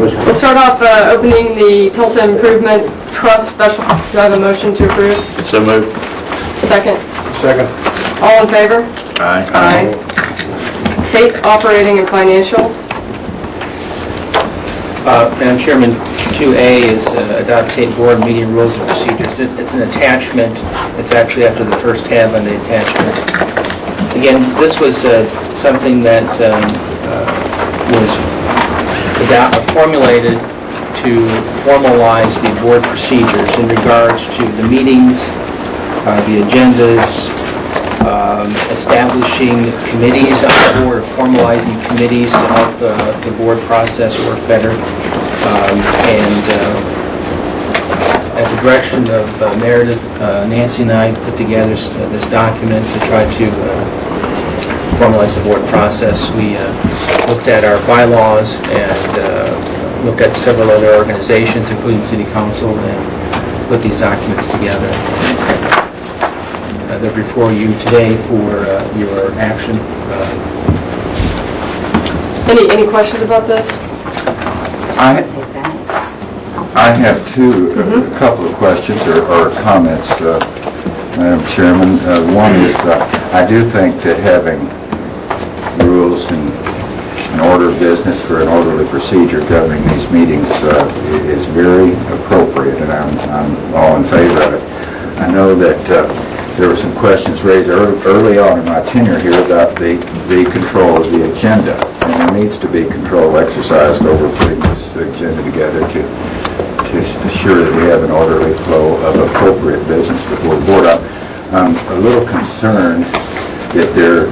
We'll start off opening the Tulsa Improvement Trust Special. Do I have a motion to approve? So moved. Second. Second. All in favor? Aye. Aye. TAIT Operating and Financial. Madam Chairman, 2A is adopt TAIT Board Meeting Rules and Procedures. It's an attachment. It's actually after the first tab on the attachment. Again, this was something that was formulated to formalize the board procedures in regards to the meetings, the agendas, establishing committees on the board, formalizing committees to help the board process work better. At the direction of Meredith, Nancy and I put together this document to try to formalize the board process. We looked at our bylaws and looked at several other organizations, including City Council, and put these documents together. They're before you today for your action. Any questions about this? I have a couple of questions or comments, Madam Chairman. One is I do think that having rules and an order of business for an orderly procedure governing these meetings is very appropriate, and I'm all in favor of it. I know that there were some questions raised early on in my tenure here about the control of the agenda, and there needs to be control exercised over putting this agenda together to assure that we have an orderly flow of appropriate business before the board. I'm a little concerned that there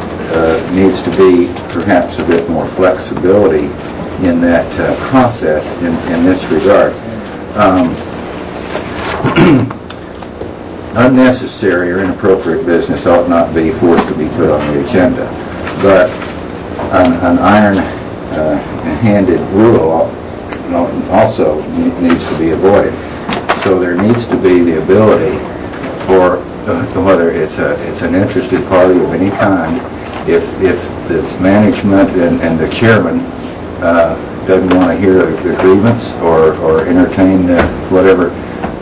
needs to be perhaps a bit more flexibility in that process in this regard. Unnecessary or inappropriate business ought not be forced to be put on the agenda, but an iron-handed rule also needs to be avoided. So there needs to be the ability for whether it's an interested party of any kind, if the management and the chairman doesn't want to hear the grievance or entertain whatever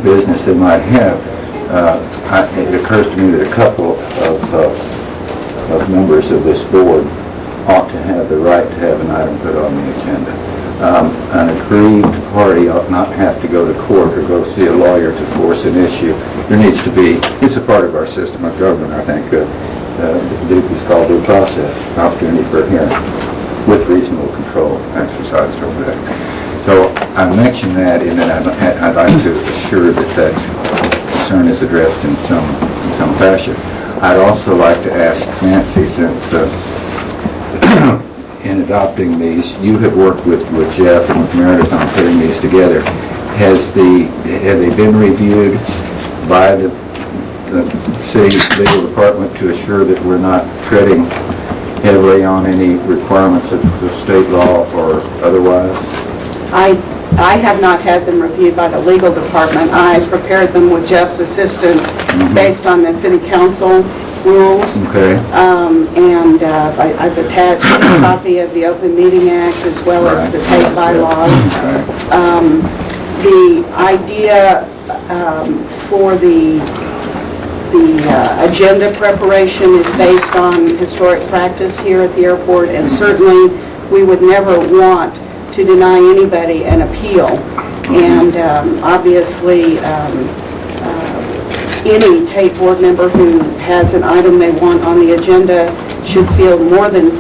business they might have, it occurs to me that a couple of members of this board ought to have the right to have an item put on the agenda. An aggrieved party ought not have to go to court or go see a lawyer to force an issue. There needs to be, it's a part of our system of government, I think, it's called due process, opportunity for a hearing, with reasonable control exercised over that. So I mentioned that, and then I'd like to assure that concern is addressed in some fashion. I'd also like to ask Nancy, since in adopting these, you have worked with Jeff and with Meredith on putting these together. Have they been reviewed by the city legal department to assure that we're not treading heavily on any requirements of state law or otherwise? I have not had them reviewed by the legal department. I prepared them with Jeff's assistance based on the city council rules. Okay. And I've attached a copy of the Open Meeting Act as well as the TAIT bylaws. The idea for the agenda preparation is based on historic practice here at the airport, and certainly we would never want to deny anybody an appeal. And obviously any TAIT board member who has an item they want on the agenda should feel more than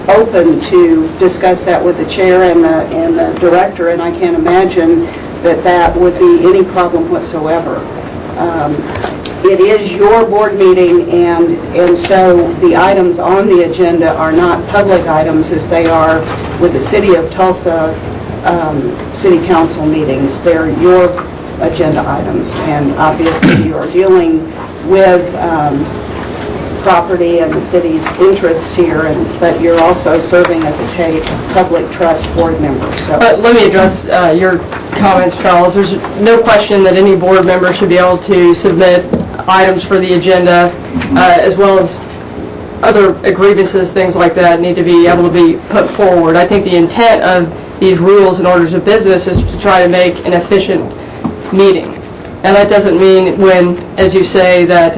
open to discuss that with the chair and the director, and I can't imagine that would be any problem whatsoever. It is your board meeting, and so the items on the agenda are not public items as they are with the City of Tulsa City Council meetings. They're your agenda items, and obviously you are dealing with property and the city's interests here, but you're also serving as a TAIT public trust board member. So let me address your comments, Charles. There's no question that any board member should be able to submit items for the agenda, as well as other grievances, things like that, need to be able to be put forward. I think the intent of these rules and orders of business is to try to make an efficient meeting. And that doesn't mean when, as you say, that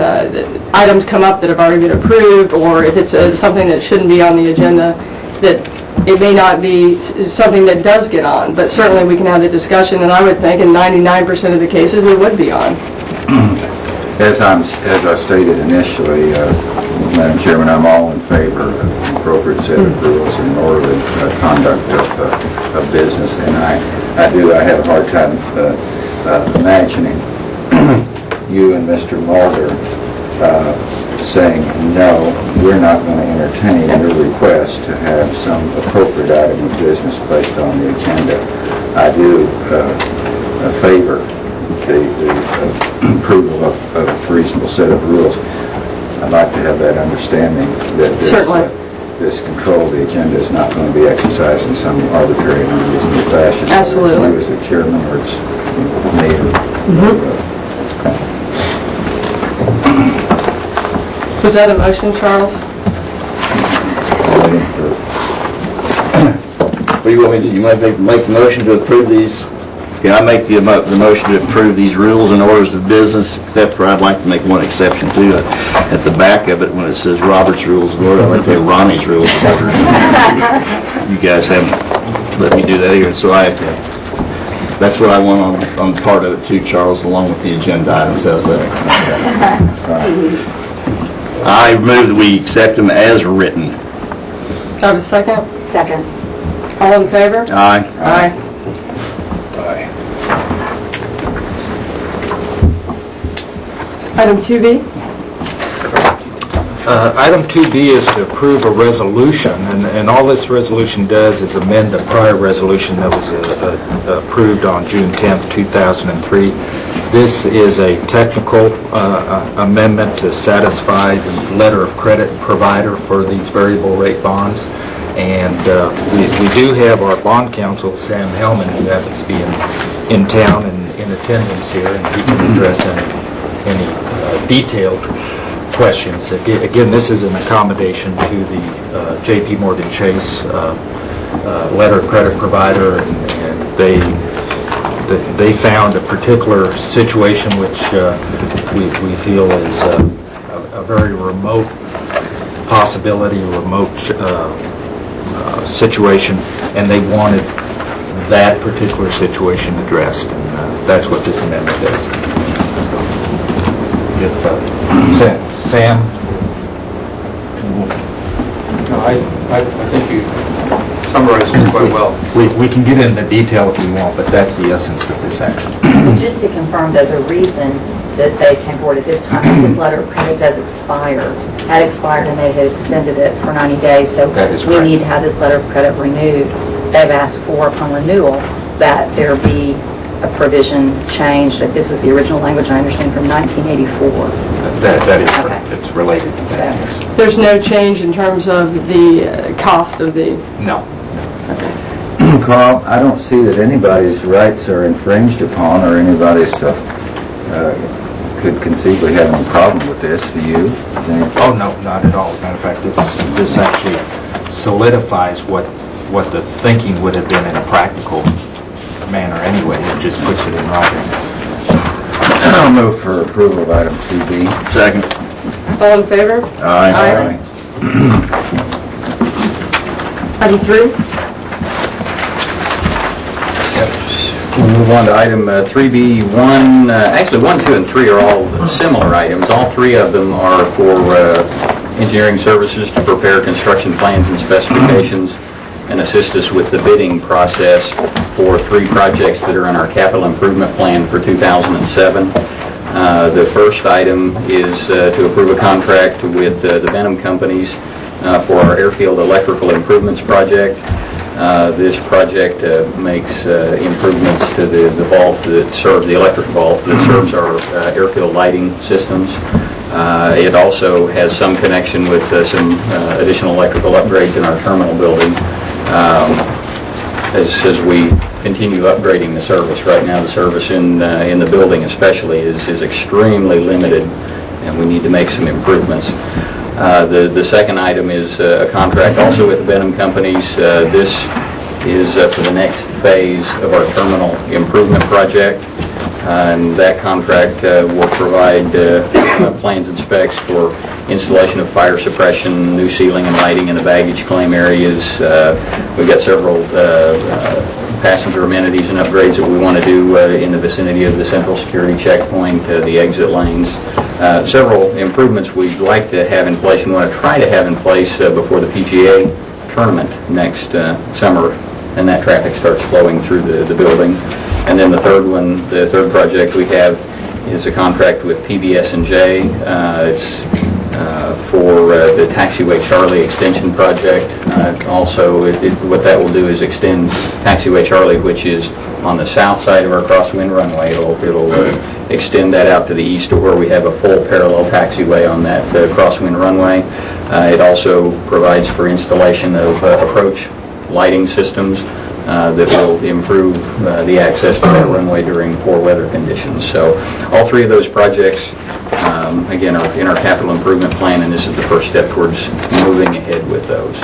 items come up that have already been approved, or if it's something that shouldn't be on the agenda, that it may not be something that does get on. But certainly we can have the discussion, and I would think in 99% of the cases it would be on. As I stated initially, Madam Chairman, I'm all in favor of an appropriate set of rules and orderly conduct of business, and I have a hard time imagining you and Mr. Mulder saying, no, we're not going to entertain your request to have some appropriate item of business placed on the agenda. I do favor the approval of a reasonable set of rules. I'd like to have that understanding that this control of the agenda is not going to be exercised in some arbitrary and unreasonable fashion. Absolutely. Whether it's you as the chairman or it's me. Was that a motion, Charles? What do you want me to do? You might make the motion to approve these. Can I make the motion to approve these rules and orders of business, except for I'd like to make one exception too. At the back of it, when it says Robert's Rules of Order, I'd like to have Ronnie's Rules of Order. You guys haven't let me do that here, so that's what I want on part of it too, Charles, along with the agenda items. How's that? I move that we accept them as written. Do I have a second? Second. All in favor? Aye. Aye. Item 2B? Item 2B is to approve a resolution, and all this resolution does is amend a prior resolution that was approved on June 10th, 2003. This is a technical amendment to satisfy the letter of credit provider for these variable rate bonds. And we do have our bond counsel, Sam Hellman, who happens to be in town and in attendance here, and he can address any detailed questions. Again, this is an accommodation to the J.P. Morgan Chase letter of credit provider, and they found a particular situation which we feel is a very remote possibility, a remote situation, and they wanted that particular situation addressed, and that's what this amendment does. Sam? I think you summarized it quite well. We can get into detail if we want, but that's the essence of this action. Just to confirm that the reason that they came forward at this time, this letter of credit had expired, and they had extended it for 90 days, so we need to have this letter of credit renewed. They've asked for, upon renewal, that there be a provision changed. That this is the original language, I understand, from 1984. That is correct. It's related to that. There's no change in terms of the cost of the... No. Carl, I don't see that anybody's rights are infringed upon or anybody's could conceivably have any problem with this. Do you? Oh, no, not at all. As a matter of fact, this actually solidifies what the thinking would have been in a practical manner anyway. It just puts it in writing. I'll move for approval of item 2B. Second. All in favor? Aye. Item 3? We'll move on to item 3B1. Actually, 1, 2, and 3 are all similar items. All three of them are for engineering services to prepare construction plans and specifications and assist us with the bidding process for 3 projects that are in our capital improvement plan for 2007. The first item is to approve a contract with the Benham Companies for our airfield electrical improvements project. This project makes improvements to the vault that serves the electric vault that serves our airfield lighting systems. It also has some connection with some additional electrical upgrades in our terminal building. As we continue upgrading the service, right now the service in the building especially is extremely limited and we need to make some improvements. The second item is a contract also with the Benham Companies. This is for the next phase of our terminal improvement project. And that contract will provide plans and specs for installation of fire suppression, new ceiling and lighting in the baggage claim areas. We've got several passenger amenities and upgrades that we want to do in the vicinity of the central security checkpoint, the exit lanes. Several improvements we'd like to have in place and want to try to have in place before the PGA tournament next summer, and that traffic starts flowing through the building. And then the third project we have is a contract with PBS&J. It's for the Taxiway Charlie extension project. Also, what that will do is extend Taxiway Charlie, which is on the south side of our crosswind runway. It'll extend that out to the east to where we have a full parallel taxiway on that crosswind runway. It also provides for installation of approach lighting systems that will improve the access to that runway during poor weather conditions. So all three of those projects, again, are in our capital improvement plan, and this is the first step towards moving ahead with those.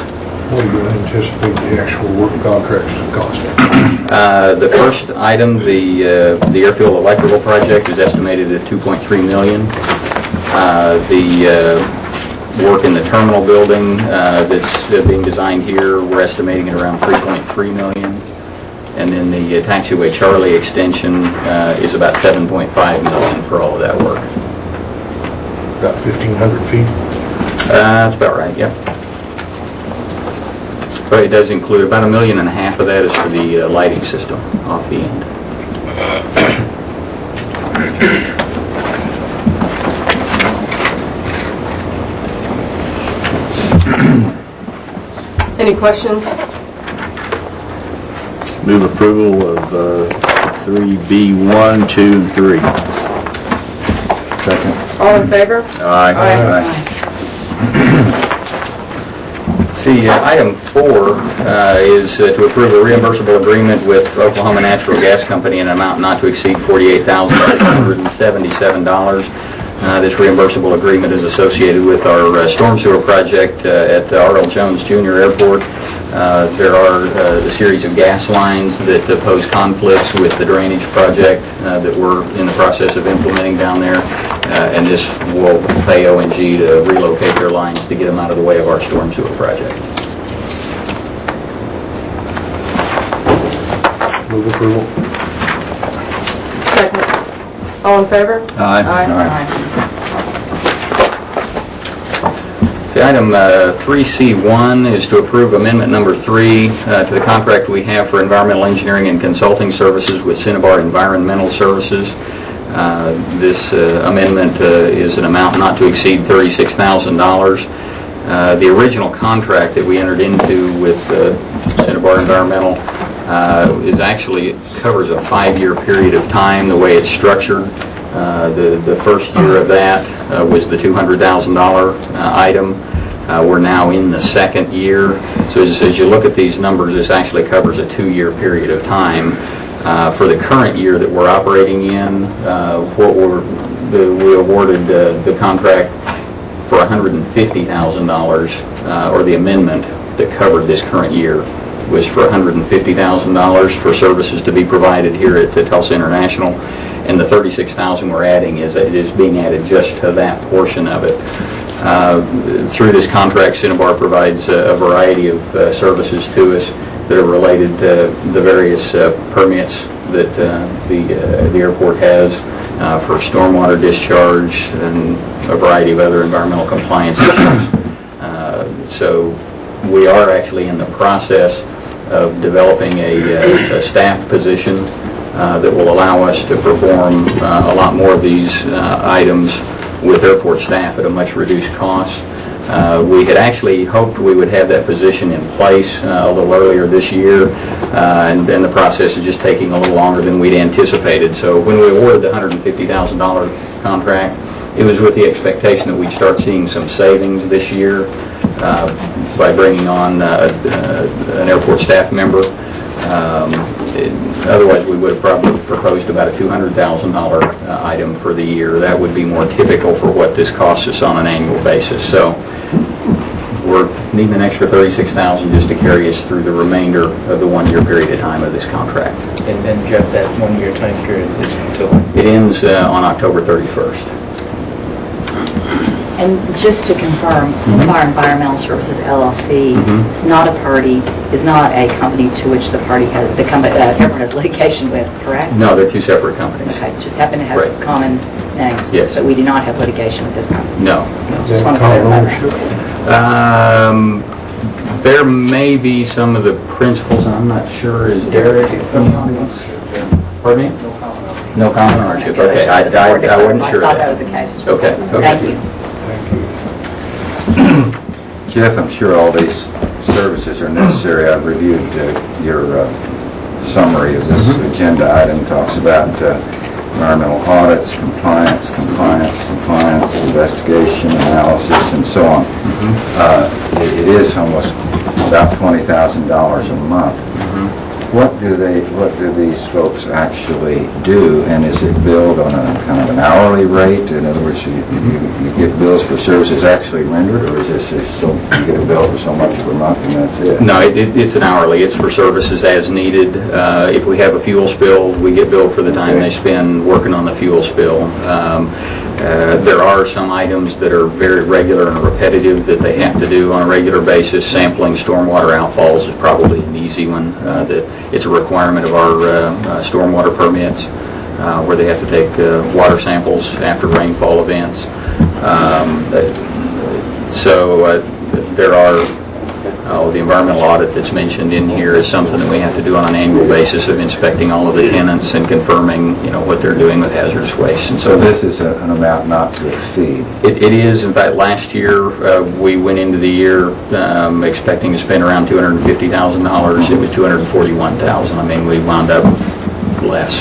What do you anticipate the actual work contracts cost? The first item, the airfield electrical project, is estimated at $2.3 million. The work in the terminal building that's being designed here, we're estimating at around $3.3 million. And then the Taxiway Charlie extension is about $7.5 million for all of that work. About 1,500 feet? That's about right, yeah. But it does include about $1.5 million of that is for the lighting system off the end. Any questions? Move approval of 3B1, 2, and 3. Second. All in favor? Aye. See, item 4 is to approve a reimbursable agreement with Oklahoma Natural Gas Company in an amount not to exceed $48,677. This reimbursable agreement is associated with our storm sewer project at R.L. Jones Jr. Airport. There are the series of gas lines that pose conflicts with the drainage project that we're in the process of implementing down there, and this will pay ONG to relocate their lines to get them out of the way of our storm sewer project. Move approval. Second. All in favor? Aye. See, item 3C1 is to approve amendment number 3 to the contract we have for environmental engineering and consulting services with Cinnabar Environmental Services. This amendment is an amount not to exceed $36,000. The original contract that we entered into with Cinnabar Environmental is actually covers a 5-year period of time. The way it's structured, the first year of that was the $200,000 item. We're now in the second year. So as you look at these numbers, this actually covers a 2-year period of time. For the current year that we're operating in, we awarded the contract for $150,000, or the amendment that covered this current year was for $150,000 for services to be provided here at Tulsa International, and the $36,000 we're adding is being added just to that portion of it. Through this contract, Cinnabar provides a variety of services to us that are related to the various permits that the airport has for stormwater discharge and a variety of other environmental compliance issues. So we are actually in the process of developing a staff position that will allow us to perform a lot more of these items with airport staff at a much reduced cost. We had actually hoped we would have that position in place a little earlier this year, and then the process is just taking a little longer than we'd anticipated. So when we awarded the $150,000 contract, it was with the expectation that we'd start seeing some savings this year by bringing on an airport staff member. Otherwise, we would have probably proposed about a $200,000 item for the year. That would be more typical for what this costs us on an annual basis. So we're needing an extra $36,000 just to carry us through the remainder of the one-year period of time of this contract. And then, Jeff, that one-year time period is until? It ends on October 31st. And just to confirm, Cinnabar Environmental Services LLC is not a party, is not a company to which the party has, the company, everyone has litigation with, correct? No, they're two separate companies. Okay, just happen to have Right. common names. Yes. But we do not have litigation with this company. No. Just want to clarify that. There may be some of the principals, and I'm not sure, is Derek from the audience? Pardon me? No comment on ownership. Okay, I wasn't sure. I thought that was the case. Okay. Thank you. Jeff, I'm sure all these services are necessary. I've reviewed your summary of this agenda item. Talks about environmental audits, compliance, investigation, analysis, and so on. It is almost about $20,000 a month. What do these folks actually do, and is it billed on a kind of an hourly rate? In other words, you get bills for services actually rendered, or is this just so you get a bill for so much per month and that's it? No, it's an hourly. It's for services as needed. If we have a fuel spill, we get billed for the time they spend working on the fuel spill. There are some items that are very regular and repetitive that they have to do on a regular basis. Sampling stormwater outfalls is probably an easy one. It's a requirement of our stormwater permits where they have to take water samples after rainfall events. There are the environmental audit that's mentioned in here is something that we have to do on an annual basis of inspecting all of the tenants and confirming, what they're doing with hazardous waste. And So this is an amount not to exceed. It is. In fact, last year we went into the year expecting to spend around $250,000. It was $241,000. I mean, we wound up less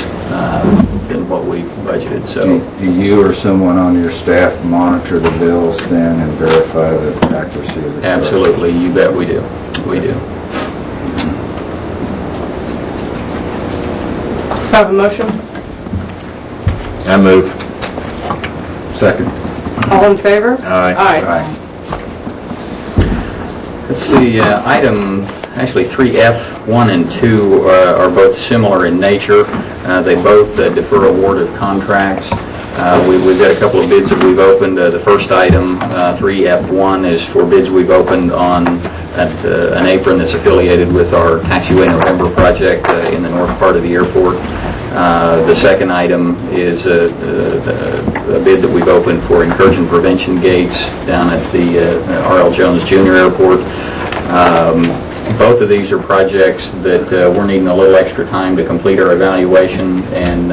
than what we budgeted. So, Do you or someone on your staff monitor the bills then and verify the accuracy of the absolutely, you bet we do. We do. Have a motion? I move. Second. All in favor? Aye. Aye. Let's see, actually 3F, 1 and 2 are both similar in nature. They both defer award of contracts. We've got a couple of bids that we've opened. The first item, 3F1, is for bids we've opened on an apron that's affiliated with our Taxiway November project in the north part of the airport. The second item is a bid that we've opened for incursion prevention gates down at the R.L. Jones Jr. Airport. Both of these are projects that we're needing a little extra time to complete our evaluation and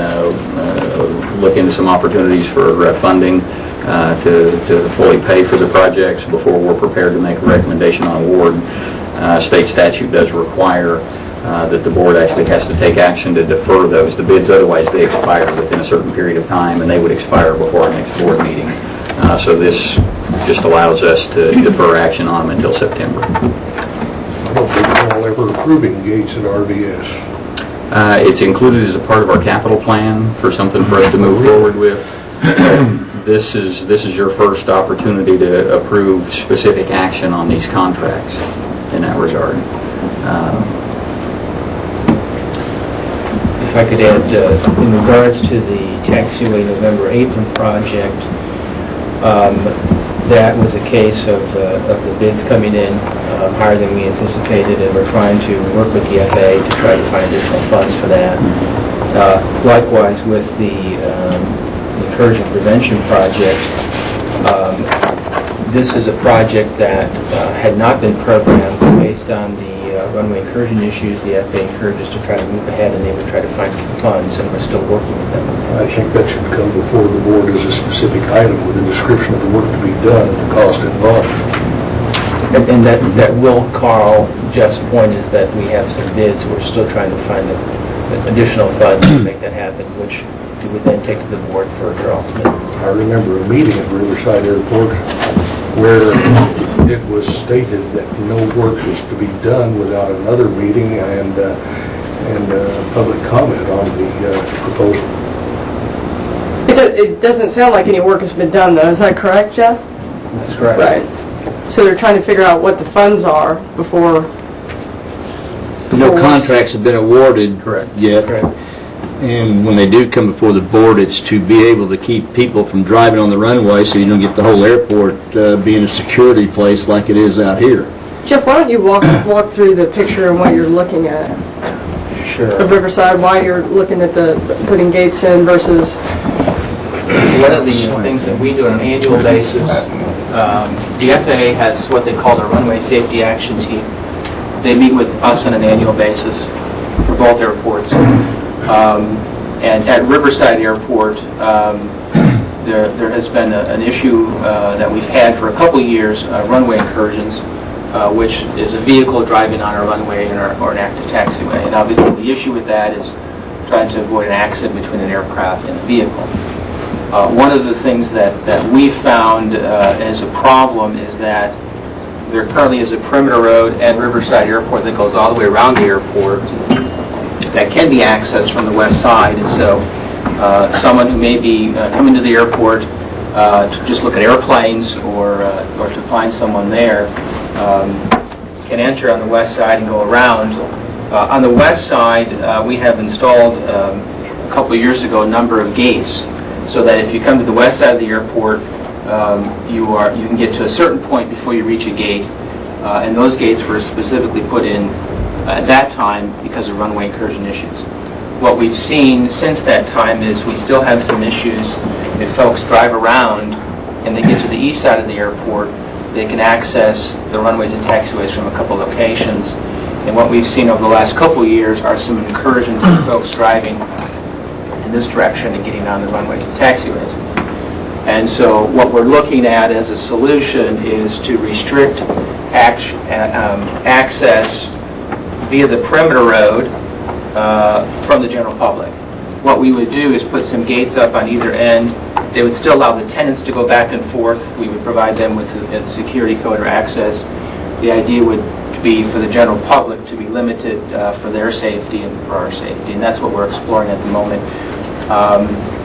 look into some opportunities for funding to fully pay for the projects before we're prepared to make a recommendation on award. State statute does require that the board actually has to take action to defer those. The bids, otherwise they expire within a certain period of time, and they would expire before our next board meeting. So this just allows us to defer action on them until September. I don't recall ever approving gates at RVS. It's included as a part of our capital plan for something for us to move forward with. This is your first opportunity to approve specific action on these contracts in that regard. If I could add, in regards to the Taxiway November Apron project, that was a case of the bids coming in higher than we anticipated, and we're trying to work with the FAA to try to find additional funds for that. Likewise, with the incursion prevention project, this is a project that had not been programmed based on the runway incursion issues. The FAA encouraged us to try to move ahead, and they would try to find some funds, and we're still working with them. I think that should come before the board as a specific item with a description of the work to be done and the cost involved. And that will, Carl, Jeff's point is that we have some bids. We're still trying to find the additional funds to make that happen, which we would then take to the board for their ultimate. I remember a meeting at Riverside Airport where it was stated that no work was to be done without another meeting, and and public comment on the proposal. It doesn't sound like any work has been done, though. Is that correct, Jeff? That's correct. Right. So they're trying to figure out what the funds are before... No contracts have been awarded yet. Correct. And when they do come before the board, it's to be able to keep people from driving on the runway so you don't get the whole airport being a security place like it is out here. Jeff, why don't you walk through the picture and what you're looking at Sure. of Riverside, why you're looking at the putting gates in versus... One of the things that we do on an annual basis, the FAA has what they call their Runway Safety Action Team. They meet with us on an annual basis for both airports. And at Riverside Airport, there has been an issue that we've had for a couple of years, runway incursions, which is a vehicle driving on a runway or an active taxiway. And obviously the issue with that is trying to avoid an accident between an aircraft and a vehicle. One of the things that we found as a problem is that there currently is a perimeter road at Riverside Airport that goes all the way around the airport that can be accessed from the west side. And so someone who may be coming to the airport to just look at airplanes or to find someone there can enter on the west side and go around. On the west side, we have installed a couple of years ago a number of gates so that if you come to the west side of the airport, you can get to a certain point before you reach a gate, and those gates were specifically put in at that time because of runway incursion issues. What we've seen since that time is we still have some issues. If folks drive around and they get to the east side of the airport, they can access the runways and taxiways from a couple locations. And what we've seen over the last couple of years are some incursions of folks driving in this direction and getting on the runways and taxiways. And so what we're looking at as a solution is to restrict access via the perimeter road from the general public. What we would do is put some gates up on either end. They would still allow the tenants to go back and forth. We would provide them with a security code or access. The idea would be for the general public to be limited for their safety and for our safety, and that's what we're exploring at the moment.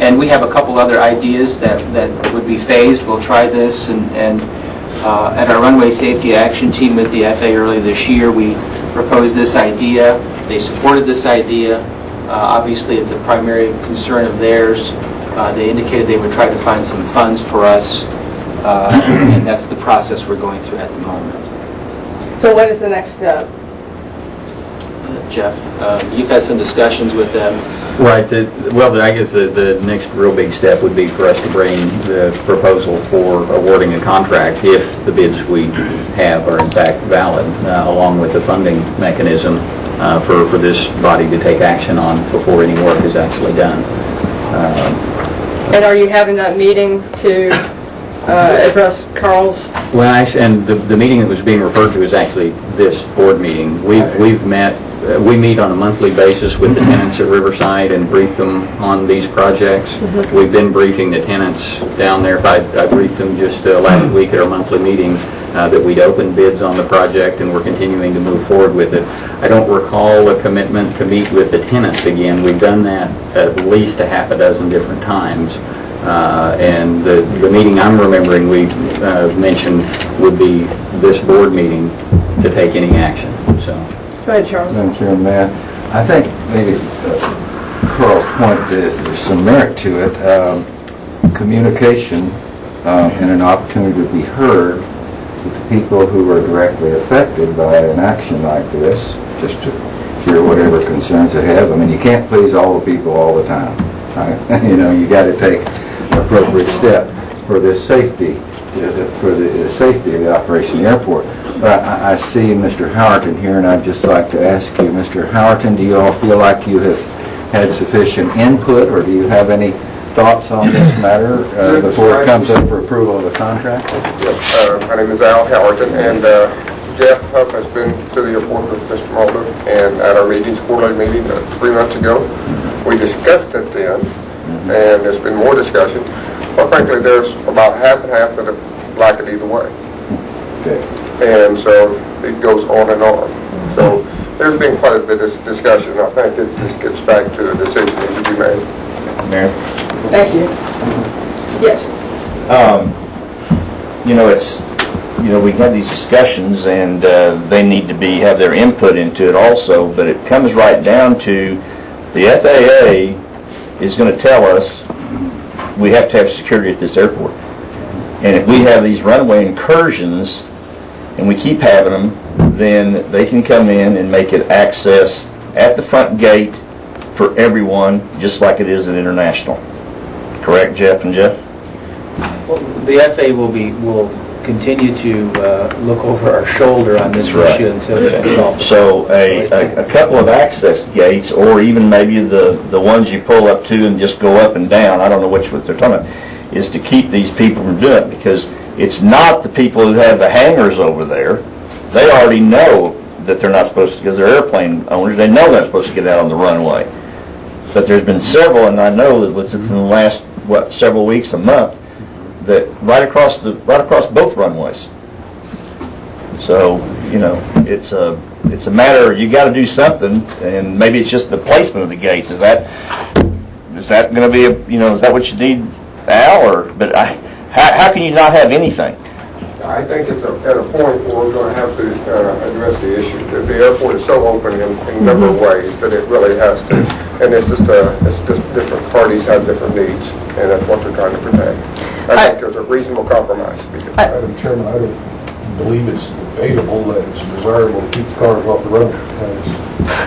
And we have a couple other ideas that would be phased. We'll try this, and at our Runway Safety Action Team with the FAA earlier this year, we proposed this idea. They supported this idea. Obviously, it's a primary concern of theirs. They indicated they would try to find some funds for us, and that's the process we're going through at the moment. So what is the next step? Jeff, you've had some discussions with them. Right. I guess the next real big step would be for us to bring the proposal for awarding a contract if the bids we have are in fact valid, along with the funding mechanism for this body to take action on before any work is actually done. And are you having that meeting to address Carl's? Well, actually, and the meeting that was being referred to is actually this board meeting. We've met. We meet on a monthly basis with the tenants at Riverside and brief them on these projects. Mm-hmm. We've been briefing the tenants down there. I briefed them just last week at our monthly meeting that we'd opened bids on the project and we're continuing to move forward with it. I don't recall a commitment to meet with the tenants again. We've done that at least a half a dozen different times. And the meeting I'm remembering we mentioned would be this board meeting to take any action. So. Go ahead, Charles. Madam Chairman, I think maybe Carl's point is there's some merit to it. Communication and an opportunity to be heard with people who are directly affected by an action like this, just to hear whatever concerns they have. I mean, you can't please all the people all the time. Right? You got to take an appropriate step for this safety, for the safety of the operation of the airport. But I see Mr. Howerton here, and I'd just like to ask you, Mr. Howerton, do you all feel like you have had sufficient input, or do you have any thoughts on this matter before it comes up for approval of the contract? My name is Al Howerton, and Jeff Huff has been to the airport with Mr. Mulder, and at our quarterly meeting 3 months ago, we discussed it then, and there's been more discussion. Well, frankly, there's about half and half that like it either way. Okay. And so it goes on and on. So there's been quite a bit of discussion. I think it just gets back to a decision that needs to be made. Mary? Thank you. Yes. We have these discussions, and they need to have their input into it also, but it comes right down to the FAA is going to tell us we have to have security at this airport. And if we have these runway incursions, and we keep having them, then they can come in and make it access at the front gate for everyone, just like it is at international. Correct, Jeff and Jeff? Well, the FAA will continue to look over our shoulder on this Right. issue until it's resolved. So a couple of access gates, or even maybe the ones you pull up to and just go up and down, I don't know what they're talking about, is to keep these people from doing it, because it's not the people who have the hangars over there. They already know that they're not supposed to, because they're airplane owners, they know they're not supposed to get out on the runway. But there's been several, and I know that within the last, several weeks, a month, that right across both runways. So, it's a matter, you got to do something, and maybe it's just the placement of the gates. Is that going to be is that what you need, Al? How can you not have anything? I think it's at a point where we're going to have to address the issue. The airport is so open in a number of ways that it really has to, and it's just different parties have different needs, and that's what they're trying to protect. I think there's a reasonable compromise. Madam Chairman, I don't believe it's debatable that it's desirable to keep the cars off the road.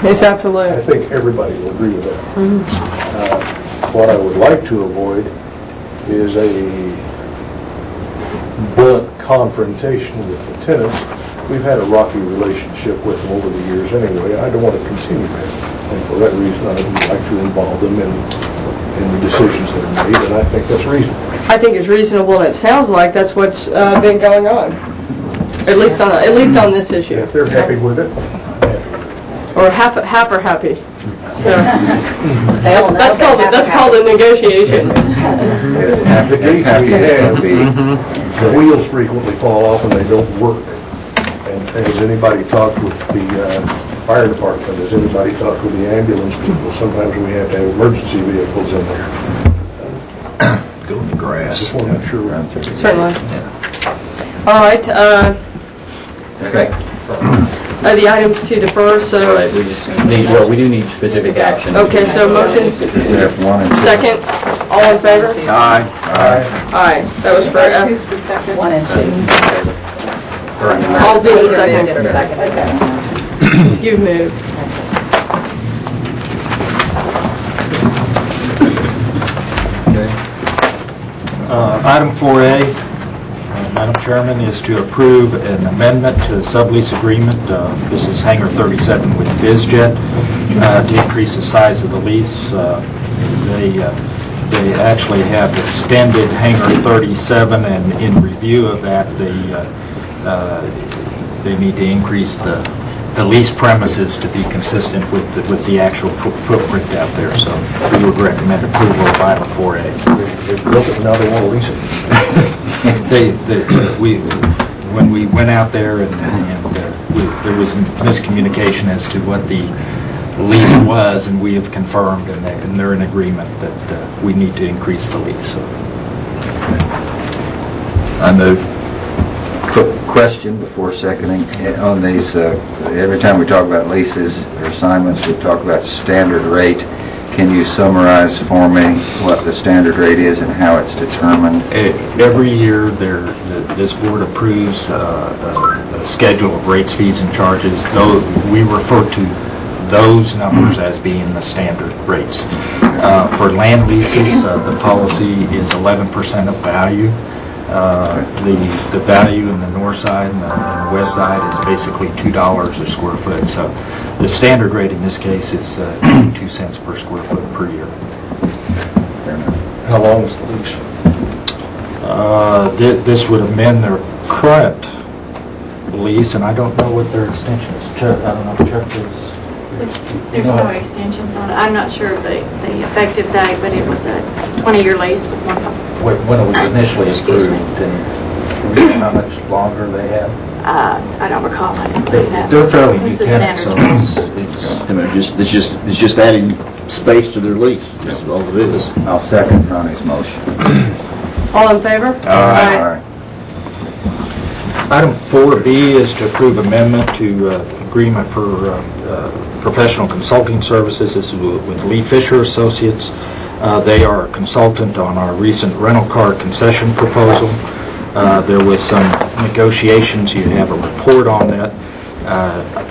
It's absolute. I think everybody will agree with that. What I would like to avoid is a blunt confrontation with the tenants. We've had a rocky relationship with them over the years anyway. I don't want to continue that. And for that reason, I would like to involve them in the decisions that are made, and I think that's reasonable. I think it's reasonable, and it sounds like that's what's been going on. At least on this issue. If they're happy with it, Or half are happy. So that's called a negotiation. the gates we have, the wheels frequently fall off and they don't work. And has anybody talked with the fire department? Has anybody talked with the ambulance people? Sometimes we have to have emergency vehicles in there. Go in the grass. Just want to make sure we're on through. Certainly. All right. Okay. The items to defer. So. All right, we do need specific action. Okay. So motion. Second. All in favor? Aye. Aye. That was for F. Who's the second? 1 and 2. All being second. Second. You moved. Item 4A, Madam Chairman, is to approve an amendment to the sublease agreement. This is Hangar 37 with BizJet to increase the size of the lease. They actually have extended Hangar 37, and in review of that, they need to increase the lease premises to be consistent with the actual footprint out there. So we would recommend approval of item 4A. They built it, now they want to lease it. When we went out there and there was miscommunication as to what the lease was, and we have confirmed, and they're in agreement that we need to increase the lease. So. I move. Quick question before seconding. On these, every time we talk about leases or assignments, we talk about standard rate. Can you summarize for me what the standard rate is and how it's determined? Every year, this board approves a schedule of rates, fees, and charges. We refer to those numbers as being the standard rates. For land leases, the policy is 11% of value. The value in the north side and the west side is basically $2 a square foot. So the standard rate in this case is 2 cents per square foot per year. How long is the lease? This would amend their current lease, and I don't know what their extension is. Chuck, I don't know if Chuck is... There's no extensions on it. I'm not sure of the effective date, but it was a 20-year lease with one. When it was initially Excuse approved, me. and how much longer they have? I don't recall including that. They're fairly new It's the tenants, so standard. it's just adding space to their lease. That's all it is. I'll second Ronnie's motion. All in favor? Aye. Item 4B is to approve amendment to agreement for professional consulting services. This is with Lee Fisher Associates. They are a consultant on our recent rental car concession proposal. There was some negotiations. You have a report on that.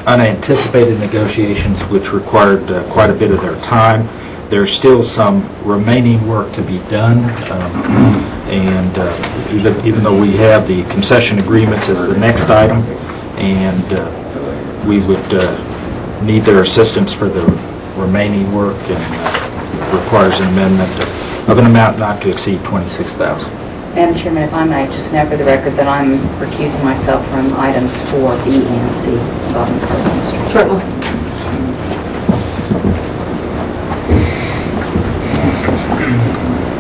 Unanticipated negotiations which required quite a bit of their time. There's still some remaining work to be done, and even though we have the concession agreements as the next item, and we would need their assistance for the remaining work, and requires an amendment of an amount not to exceed $26,000. Madam Chairman, if I may, just note for the record that I'm recusing myself from items 4B and C involving the Park Ministry. Certainly.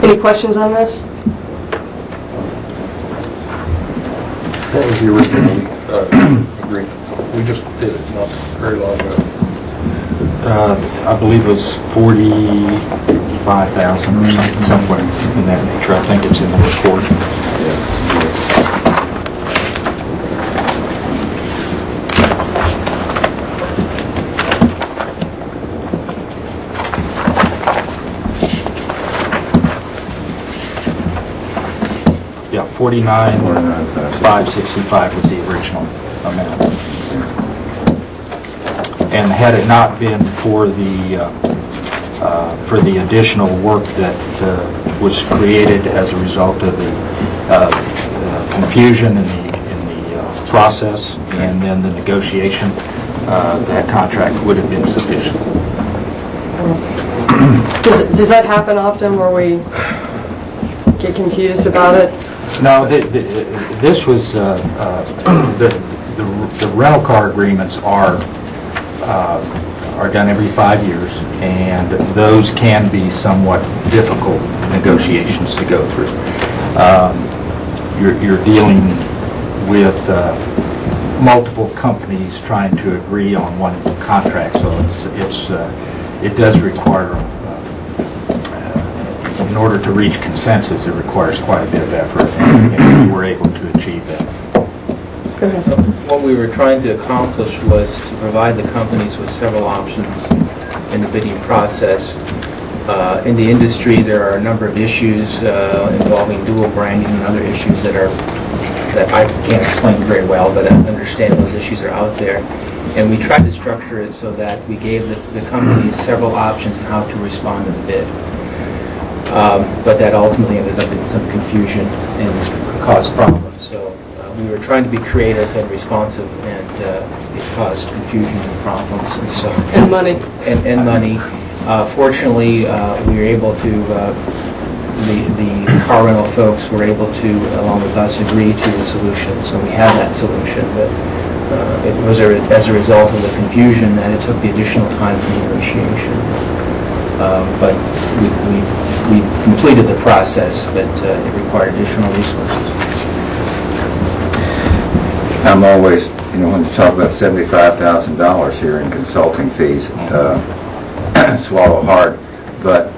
Any questions on this? What was the original agreement? We just did it not very long ago. I believe it was $45,000 or something, somewhere in that nature. I think it's in the report. Yeah, $49,565 was the original amount. And had it not been for the additional work that was created as a result of the confusion in the process and then the negotiation, that contract would have been sufficient. Does that happen often where we get confused about it? No, this was the rental car agreements are done every 5 years, and those can be somewhat difficult negotiations to go through. You're dealing with multiple companies trying to agree on one contract, so it does require, in order to reach consensus, it requires quite a bit of effort, and we were able to achieve that. Go ahead. What we were trying to accomplish was to provide the companies with several options in the bidding process. In the industry, there are a number of issues involving dual branding and other issues that I can't explain very well, but I understand those issues are out there. And we tried to structure it so that we gave the companies several options on how to respond to the bid. But that ultimately ended up in some confusion and caused problems. So we were trying to be creative and responsive, and it caused confusion and problems. And so And money. And money. Fortunately, we were able to, the car rental folks were able to, along with us, agree to the solution. So we have that solution. But it was as a result of the confusion that it took the additional time for negotiation. But we completed the process, but it required additional resources. I'm always, when you talk about $75,000 here in consulting fees, swallow hard, but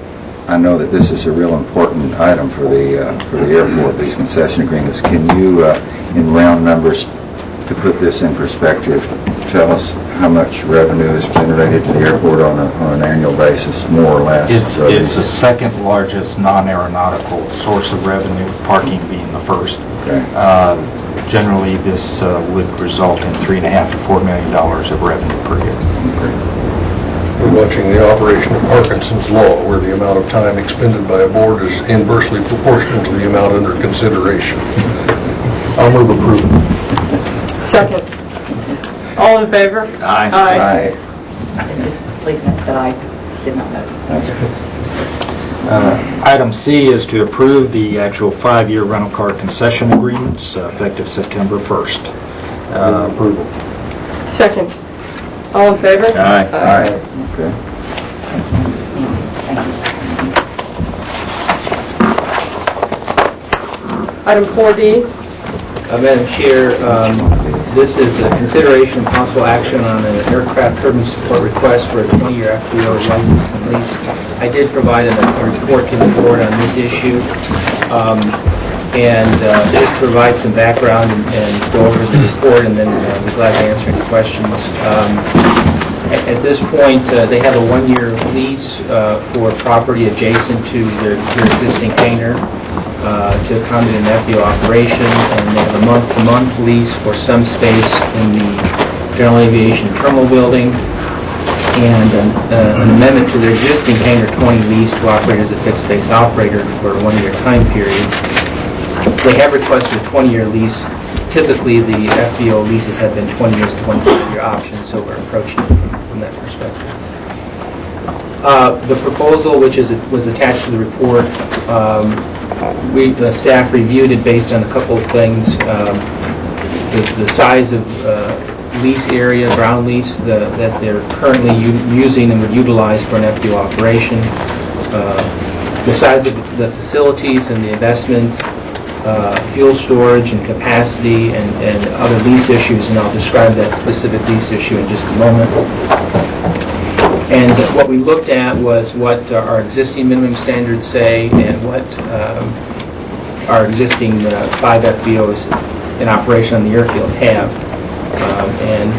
I know that this is a real important item for the airport, these concession agreements. Can you, in round numbers, to put this in perspective, tell us how much revenue is generated to the airport on an annual basis, more or less? It's the second largest non-aeronautical source of revenue, parking being the first. Okay. Generally, this would result in $3.5 to $4 million of revenue per year. We're watching the operation of Parkinson's Law, where the amount of time expended by a board is inversely proportional to the amount under consideration. I'll move approval. Second. All in favor? Aye. Aye. And just please note that I did not vote. Item C is to approve the actual 5-year rental car concession agreements effective September 1st. Approval. Second. All in favor? Aye. Aye. Okay. Item 4D. Madam Chair, this is a consideration and possible action on an aircraft turbine support request for a 20-year FBO license and lease. I did provide a report to the board on this issue, and just to provide some background and go over the report, and then I'll be glad to answer any questions. At this point, they have a 1-year lease for property adjacent to their existing hangar to accommodate an FBO operation, and they have a month-to-month lease for some space in the General Aviation Terminal Building, and an amendment to their existing Hangar 20 lease to operate as a fixed-base operator for a 1-year time period. They have requested a 20-year lease. Typically, the FBO leases have been 20 years to 25-year options, so we're approaching it from that perspective. The proposal, which was attached to the report, the staff reviewed it based on a couple of things. The size of lease area, ground lease, that they're currently using and would utilize for an FBO operation, the size of the facilities and the investment, fuel storage and capacity, and other lease issues, and I'll describe that specific lease issue in just a moment. And what we looked at was what our existing minimum standards say and what our existing 5 FBOs in operation on the airfield have. And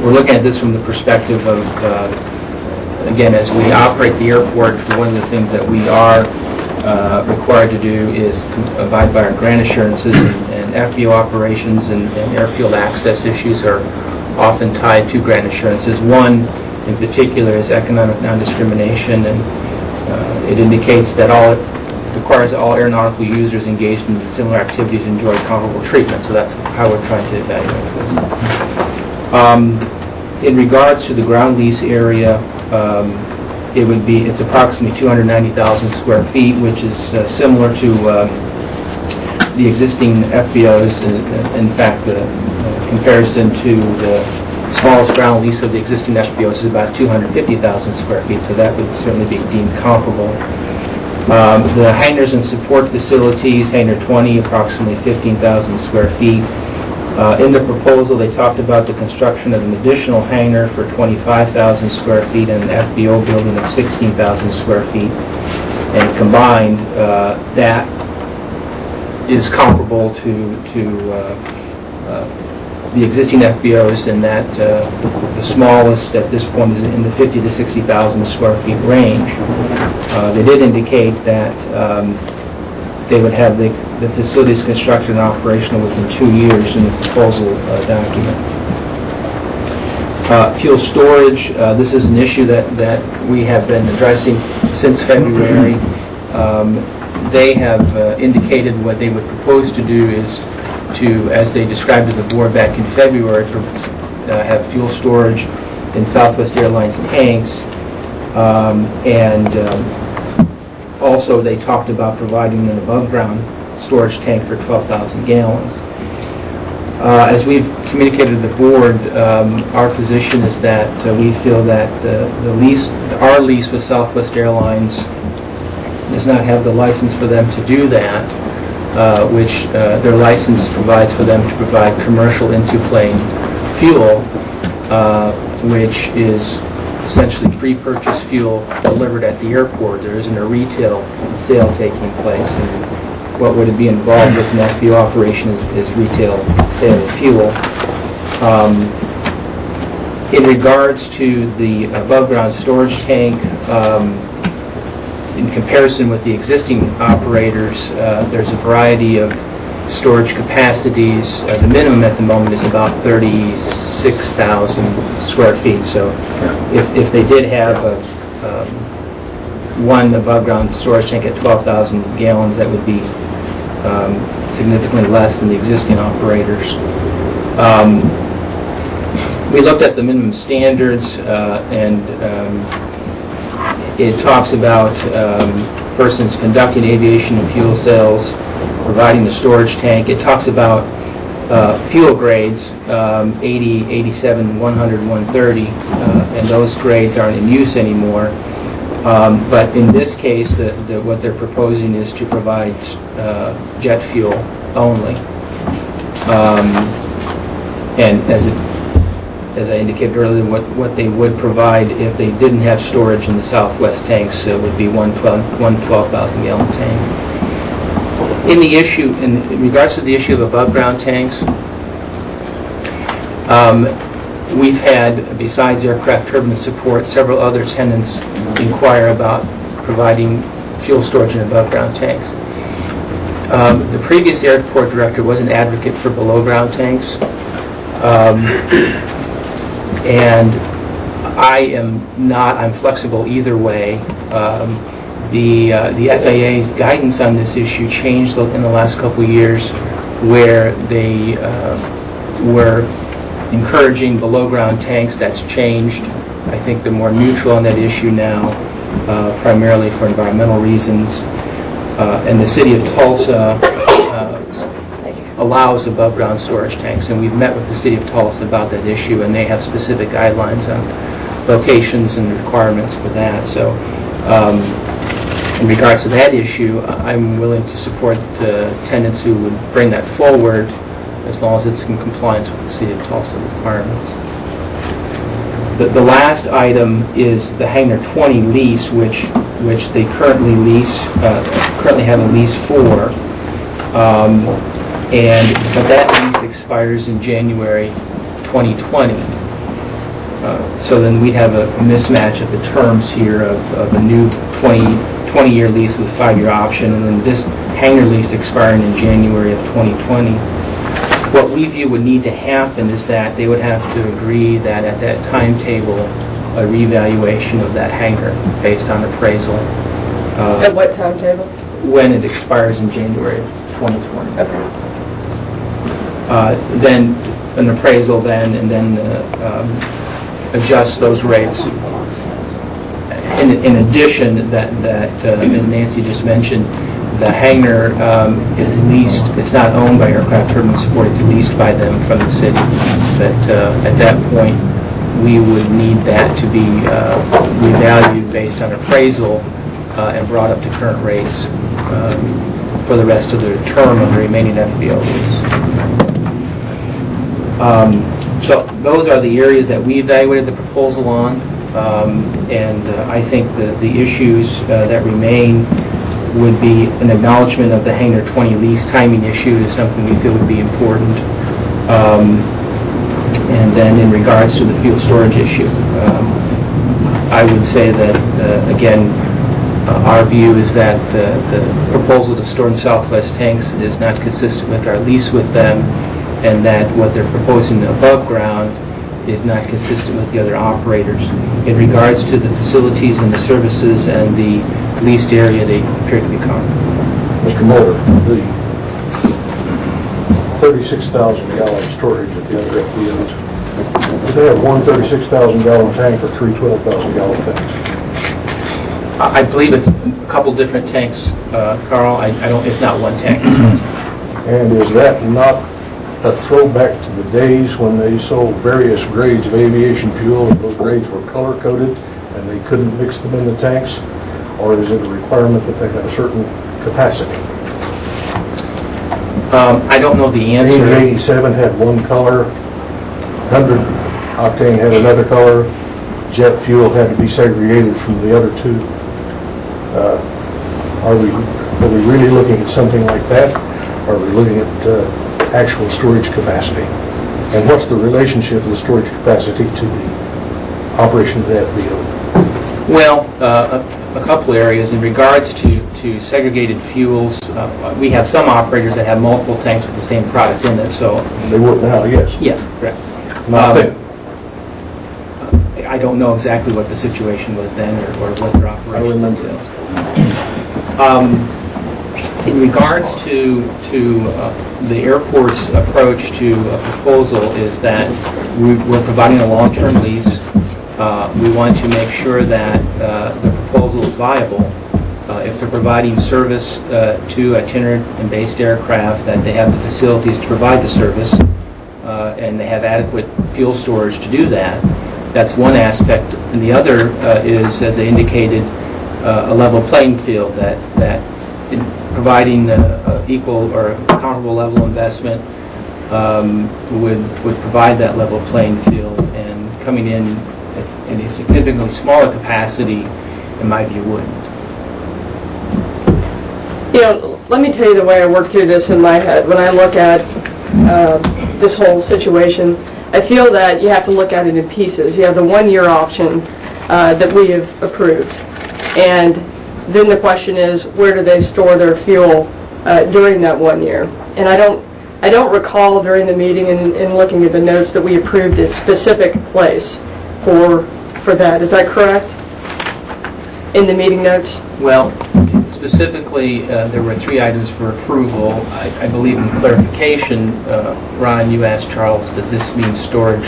we're looking at this from the perspective of, again, as we operate the airport, one of the things that we are required to do is abide by our grant assurances, and FBO operations and airfield access issues are often tied to grant assurances. One in particular is economic non-discrimination, and it indicates that it requires all aeronautical users engaged in similar activities enjoy comparable treatment, so that's how we're trying to evaluate this. In regards to the ground lease area, it's approximately 290,000 square feet, which is similar to the existing FBOs. In fact, the comparison to the smallest ground lease of the existing FBOs is about 250,000 square feet, so that would certainly be deemed comparable. The hangars and support facilities, Hangar 20, approximately 15,000 square feet. In the proposal, they talked about the construction of an additional hangar for 25,000 square feet and an FBO building of 16,000 square feet. And combined, that is comparable to the existing FBOs, in that the smallest at this point is in the 50 to 60,000 square feet range. They did indicate that they would have the facilities constructed and operational within 2 years in the proposal document. Fuel storage, this is an issue that we have been addressing since February. They have indicated what they would propose to do is to, as they described to the board back in February, have fuel storage in Southwest Airlines tanks, and also they talked about providing an above-ground storage tank for 12,000 gallons. As we've communicated to the board, our position is that we feel that our lease with Southwest Airlines does not have the license for them to do that, which their license provides for them to provide commercial into-plane fuel, which is essentially pre-purchased fuel delivered at the airport. There isn't a retail sale taking place, and what would be involved with an FBO operation is retail sale of fuel. In regards to the above-ground storage tank, in comparison with the existing operators, there's a variety of storage capacities. The minimum at the moment is about 36,000 square feet. So if they did have one above-ground storage tank at 12,000 gallons, that would be significantly less than the existing operators. We looked at the minimum standards, and it talks about persons conducting aviation and fuel sales, providing the storage tank. It talks about fuel grades, 80, 87, 100, 130, and those grades aren't in use anymore. But in this case, what they're proposing is to provide jet fuel only. And as I indicated earlier, what they would provide if they didn't have storage in the southwest tanks would be one 12,000 gallon tank. In regards to the issue of above ground tanks, we've had, besides aircraft turbine support, several other tenants inquire about providing fuel storage in above ground tanks. The previous airport director was an advocate for below ground tanks. And I am not. I'm flexible either way. The FAA's guidance on this issue changed in the last couple of years, where they were encouraging below-ground tanks. That's changed. I think they're more neutral on that issue now, primarily for environmental reasons. And the city of Tulsa allows above-ground storage tanks, and we've met with the city of Tulsa about that issue, and they have specific guidelines on locations and requirements for that. So in regards to that issue, I'm willing to support tenants who would bring that forward as long as it's in compliance with the city of Tulsa requirements. The last item is the Hangar 20 lease, which they currently have a lease for. But that lease expires in January 2020. So then we'd have a mismatch of the terms here of a new 20-year lease with a 5-year option, and then this hangar lease expiring in January of 2020. What we view would need to happen is that they would have to agree that at that timetable, a revaluation of that hangar based on appraisal. At what timetable? When it expires in January of 2020. Okay. Then an appraisal and then adjust those rates. In addition, that as Nancy just mentioned, the hangar is leased. It's not owned by Aircraft Turbine Support. It's leased by them from the city. But at that point, we would need that to be revalued based on appraisal and brought up to current rates for the rest of the term of the remaining FBO lease. So those are the areas that we evaluated the proposal on, and I think the issues that remain would be an acknowledgement of the Hangar 20 lease timing issue is something we feel would be important, and then in regards to the fuel storage issue, I would say that again, our view is that the proposal to store in Southwest tanks is not consistent with our lease with them, and that what they're proposing above ground is not consistent with the other operators. In regards to the facilities and the services and the leased area, they appear to be common. Mr. Motor, the 36,000 gallon storage at the other FBOs, do they have one 36,000 gallon tank or three 12,000 gallon tanks? I believe it's a couple different tanks, Carl. It's not one tank. And is that not a throwback to the days when they sold various grades of aviation fuel and those grades were color-coded and they couldn't mix them in the tanks? Or is it a requirement that they have a certain capacity? I don't know the answer. 87 had one color, 100 octane had another color, jet fuel had to be segregated from the other two. Are we really looking at something like that? Or are we looking at actual storage capacity? And what's the relationship of the storage capacity to the operation of the FBO? Well, a couple areas. In regards to segregated fuels, we have some operators that have multiple tanks with the same product in it. So they work now, yes. Yeah, correct. I don't know exactly what the situation was then or what their operation entails. In regards to the airport's approach to a proposal is that we're providing a long-term lease. We want to make sure that the proposal is viable. If they're providing service to itinerant and based aircraft, that they have the facilities to provide the service, and they have adequate fuel storage to do that. That's one aspect. And the other is, as I indicated, a level playing field, that in providing equal or comparable level investment would provide that level playing field, and coming in a significantly smaller capacity, in my view, wouldn't. You know, let me tell you the way I work through this in my head. When I look at this whole situation, I feel that you have to look at it in pieces. You have the 1-year option that we have approved, and then the question is, where do they store their fuel during that 1 year? And I don't recall during the meeting and looking at the notes that we approved a specific place for that. Is that correct? In the meeting notes? Well, specifically, there were 3 items for approval. I believe in clarification, Ron, you asked Charles, does this mean storage,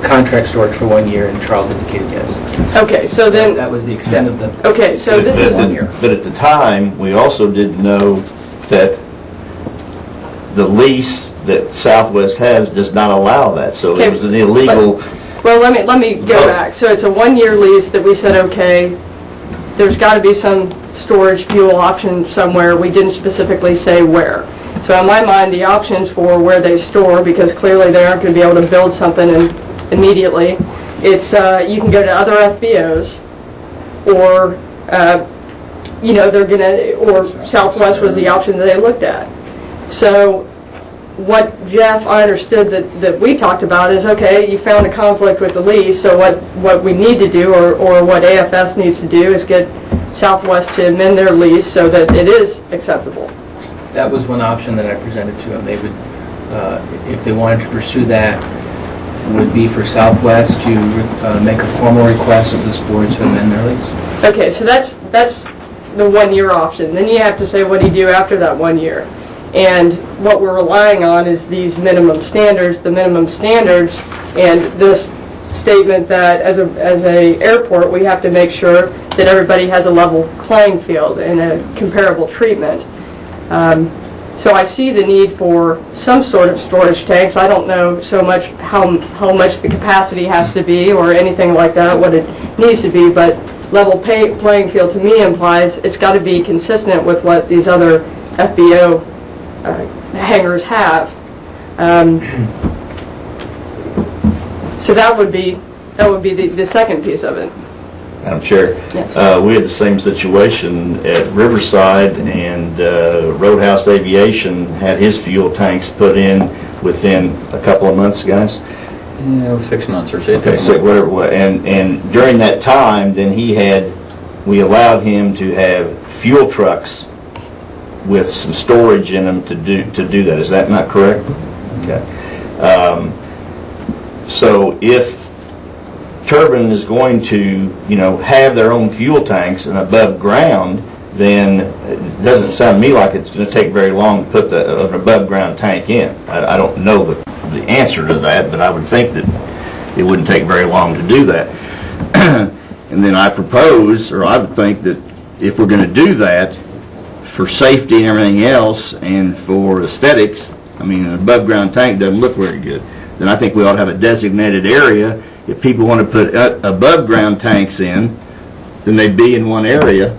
contract storage for 1 year, and Charles indicated yes. Okay, so then... That was the extent of the... Okay, so this is 1 year. But at the time, we also didn't know that the lease that Southwest has does not allow that, so it was an illegal... Well, let me go back. So it's a 1-year lease that we said, okay, there's got to be some storage fuel option somewhere. We didn't specifically say where. So in my mind, the options for where they store, because clearly they aren't going to be able to build something immediately, it's you can go to other FBOs, or they're going to, or Southwest was the option that they looked at. So what Jeff, I understood that we talked about is, okay, you found a conflict with the lease, so what we need to do, or what AFS needs to do, is get Southwest to amend their lease so that it is acceptable. That was one option that I presented to them. They would, if they wanted to pursue that, would be for Southwest to make a formal request of this board to amend their lease. Okay, so that's the 1-year option. Then you have to say, what do you do after that 1 year? And what we're relying on is these minimum standards, the minimum standards, and this statement that as a airport, we have to make sure that everybody has a level playing field and a comparable treatment. So I see the need for some sort of storage tanks. I don't know so much how much the capacity has to be or anything like that, what it needs to be, but level playing field to me implies it's got to be consistent with what these other FBO hangars have. So that would be the second piece of it. Madam Chair, Yes. We had the same situation at Riverside, and Roadhouse Aviation had his fuel tanks put in within a couple of months, guys. 6 months or so. Okay, so whatever it was. And during that time, then we allowed him to have fuel trucks with some storage in them to do that. Is that not correct? Okay. So if Turbine is going to, have their own fuel tanks and above ground, then it doesn't sound to me like it's going to take very long to put an above ground tank in. I don't know the answer to that, but I would think that it wouldn't take very long to do that. And then I would think that if we're going to do that, for safety and everything else, and for aesthetics, an above ground tank doesn't look very good. Then I think we ought to have a designated area. If people want to put above ground tanks in, then they'd be in one area,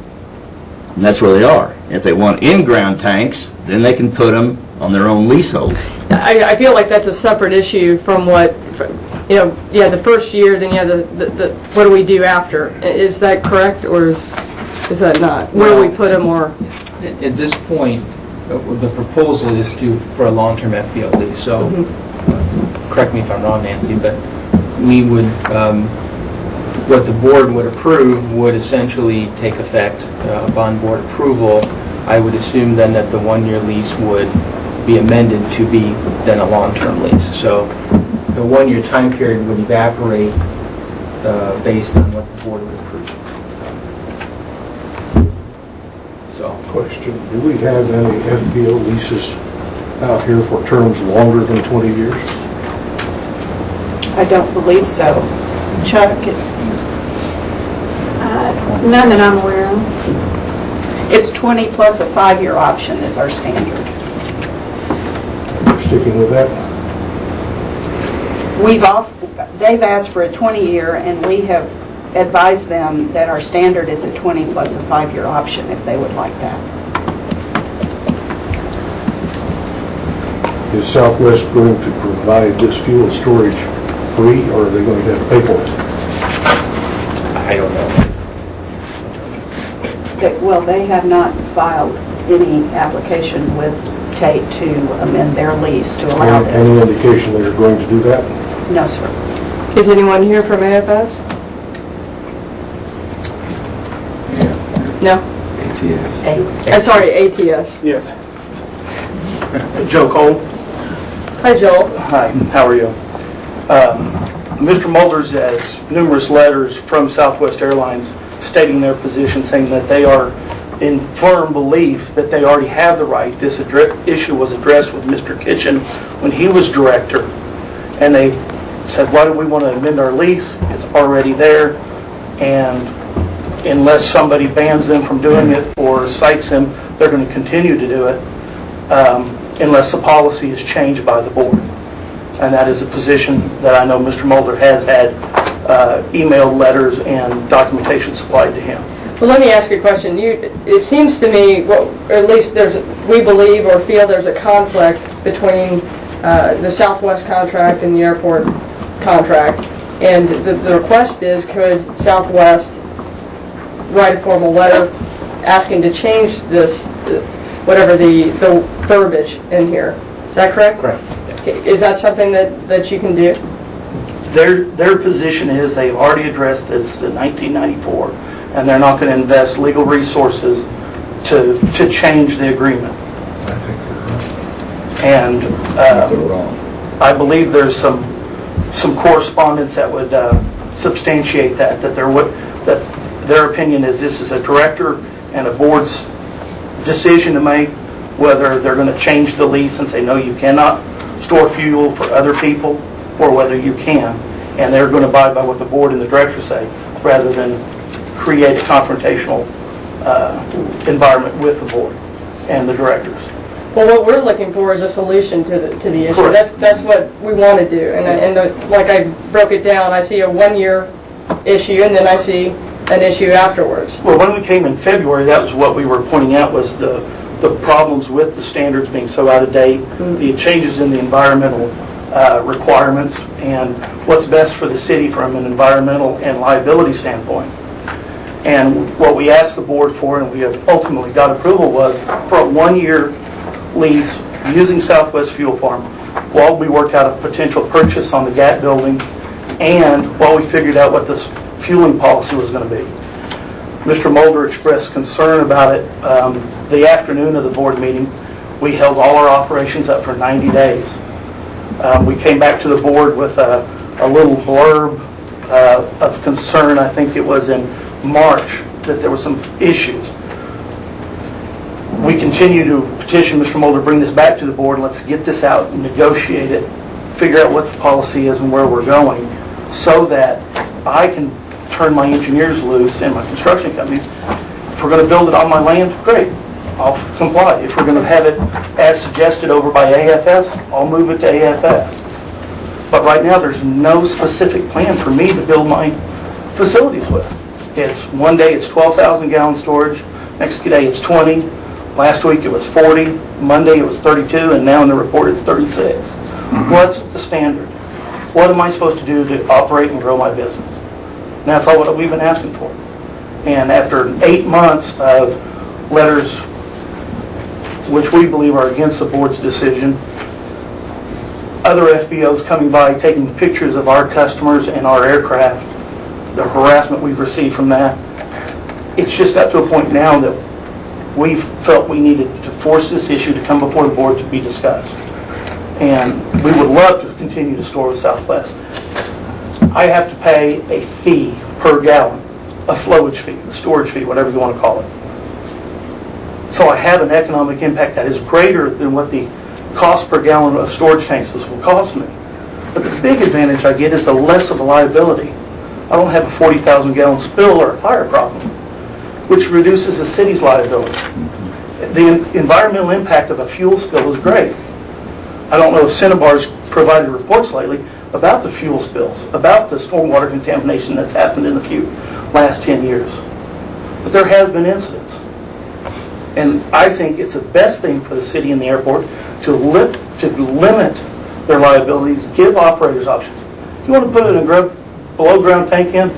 and that's where they are. If they want in-ground tanks, then they can put them on their own leasehold. I feel like that's a separate issue from the first year, then you have the what do we do after? Is that correct, or is that not? Where do we put them, or? At this point, the proposal is for a long-term FBO lease. So, correct me if I'm wrong, Nancy, but we would, what the board would approve would essentially take effect upon board approval. I would assume then that the 1-year lease would be amended to be then a long-term lease. So the 1-year time period would evaporate based on what the board would approve. Question, do we have any FBO leases out here for terms longer than 20 years? I don't believe so. Chuck? None that I'm aware of. It's 20 plus a 5-year option is our standard. We're sticking with that? They've asked for a 20-year, and we have advised them that our standard is a 20 plus a 5-year option if they would like that. Is Southwest going to provide this fuel storage free, or are they going to have to pay for it? I don't know. Well, they have not filed any application with TAIT to amend their lease to allow Any this. indication they're going to do that? No, sir. Is anyone here from AFS? No? ATS. Sorry, ATS. Yes. Joe Cole. Hi, Joel. Hi, how are you? Mr. Mulders has numerous letters from Southwest Airlines stating their position, saying that they are in firm belief that they already have the right. This issue was addressed with Mr. Kitchen when he was director, and they said, why do we want to amend our lease? It's already there, and unless somebody bans them from doing it or cites them, they're going to continue to do it unless the policy is changed by the board. And that is a position that I know Mr. Mulder has had emailed letters and documentation supplied to him. Well, let me ask you a question. It seems to me, well, or at least we believe or feel there's a conflict between the Southwest contract and the airport contract. And the request is, could Southwest write a formal letter asking to change this, whatever the verbiage in here. Is that correct? Correct. Is that something that you can do? Their position is they've already addressed this in 1994, and they're not going to invest legal resources to change the agreement. I think they're right. And I believe there's some correspondence that would substantiate that their opinion is this is a director and a board's decision to make whether they're going to change the lease and say no, you cannot store fuel for other people, or whether you can, and they're going to abide by what the board and the director say rather than create a confrontational environment with the board and the directors. Well, what we're looking for is a solution to the issue. Correct. That's what we want to do. And like I broke it down, I see a 1-year issue, and then I see an issue afterwards. Well, when we came in February, that was what we were pointing out was the problems with the standards being so out of date, the changes in the environmental requirements, and what's best for the city from an environmental and liability standpoint. And what we asked the board for, and we have ultimately got approval, was for a 1-year lease using Southwest Fuel Farm while we worked out a potential purchase on the GAT building and while we figured out what this fueling policy was going to be. Mr. Mulder expressed concern about it the afternoon of the board meeting. We held all our operations up for 90 days. We came back to the board with a little blurb of concern. I think it was in March that there were some issues. We continue to petition Mr. Mulder to bring this back to the board. Let's get this out and negotiate it, figure out what the policy is and where we're going, so that I can turn my engineers loose and my construction companies. If we're going to build it on my land, great, I'll comply. If we're going to have it as suggested over by AFS, I'll move it to AFS. But right now, there's no specific plan for me to build my facilities with. It's one day it's 12,000 gallon storage, next day it's 20, last week it was 40, Monday it was 32, and now in the report it's 36. What's the standard? What am I supposed to do to operate and grow my business? And that's all what we've been asking for. And after 8 months of letters which we believe are against the board's decision, other FBOs coming by taking pictures of our customers and our aircraft, the harassment we've received from that, it's just got to a point now that we felt we needed to force this issue to come before the board to be discussed. And we would love to continue to store with Southwest. I have to pay a fee per gallon, a flowage fee, a storage fee, whatever you want to call it. So I have an economic impact that is greater than what the cost per gallon of storage tanks will cost me. But the big advantage I get is the less of a liability. I don't have a 40,000 gallon spill or a fire problem, which reduces the city's liability. The environmental impact of a fuel spill is great. I don't know if Cinnabar's provided reports lately about the fuel spills, about the stormwater contamination that's happened in the last 10 years. But there has been incidents. And I think it's the best thing for the city and the airport to to limit their liabilities, give operators options. If you want to put in a below-ground tank in,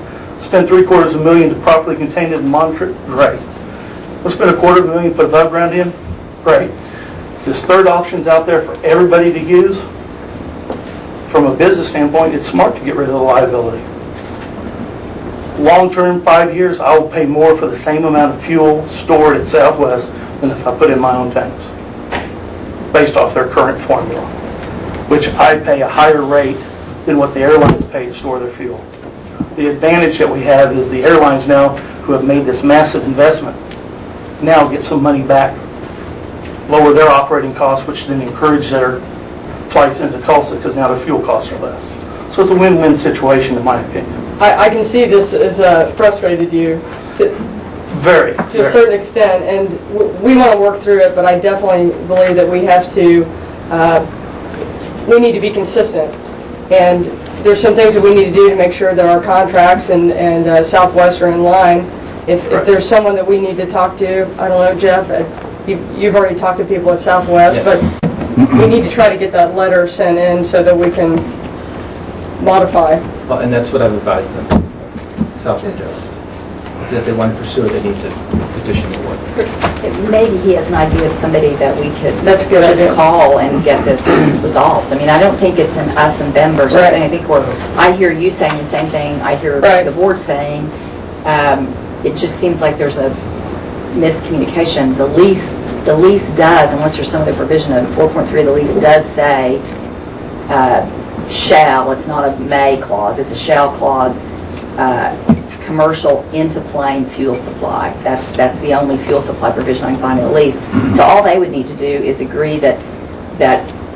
spend $750,000 to properly contain it and monitor it, great. Let's spend $250,000 to put above ground in, great. This third option's out there for everybody to use. From a business standpoint, it's smart to get rid of the liability. Long-term, 5 years, I will pay more for the same amount of fuel stored at Southwest than if I put in my own tanks, based off their current formula, which I pay a higher rate than what the airlines pay to store their fuel. The advantage that we have is the airlines now, who have made this massive investment, now get some money back, lower their operating costs, which then encourage their flights into Tulsa because now their fuel costs are less. So it's a win-win situation, in my opinion. I can see this has frustrated you to a certain extent, and we want to work through it, but I definitely believe that we have to, we need to be consistent. And there's some things that we need to do to make sure that our contracts and Southwest are in line. If there's someone that we need to talk to, I don't know, Jeff, you've already talked to people at Southwest, but we need to try to get that letter sent in so that we can modify. Well, and that's what I've advised them. Southwest Airlines. So if they want to pursue it, they need to petition the board. Maybe he has an idea of somebody that we could That's call and get this resolved. I mean, I don't think it's an us and them versus thing. I think I hear you saying the same thing. I hear the board saying. It just seems like there's a miscommunication. The lease does, unless there's some other provision of 4.3, the lease does say shall. It's not a may clause. It's a shall clause. Commercial into plane fuel supply. That's the only fuel supply provision I can find in the lease. So all they would need to do is agree that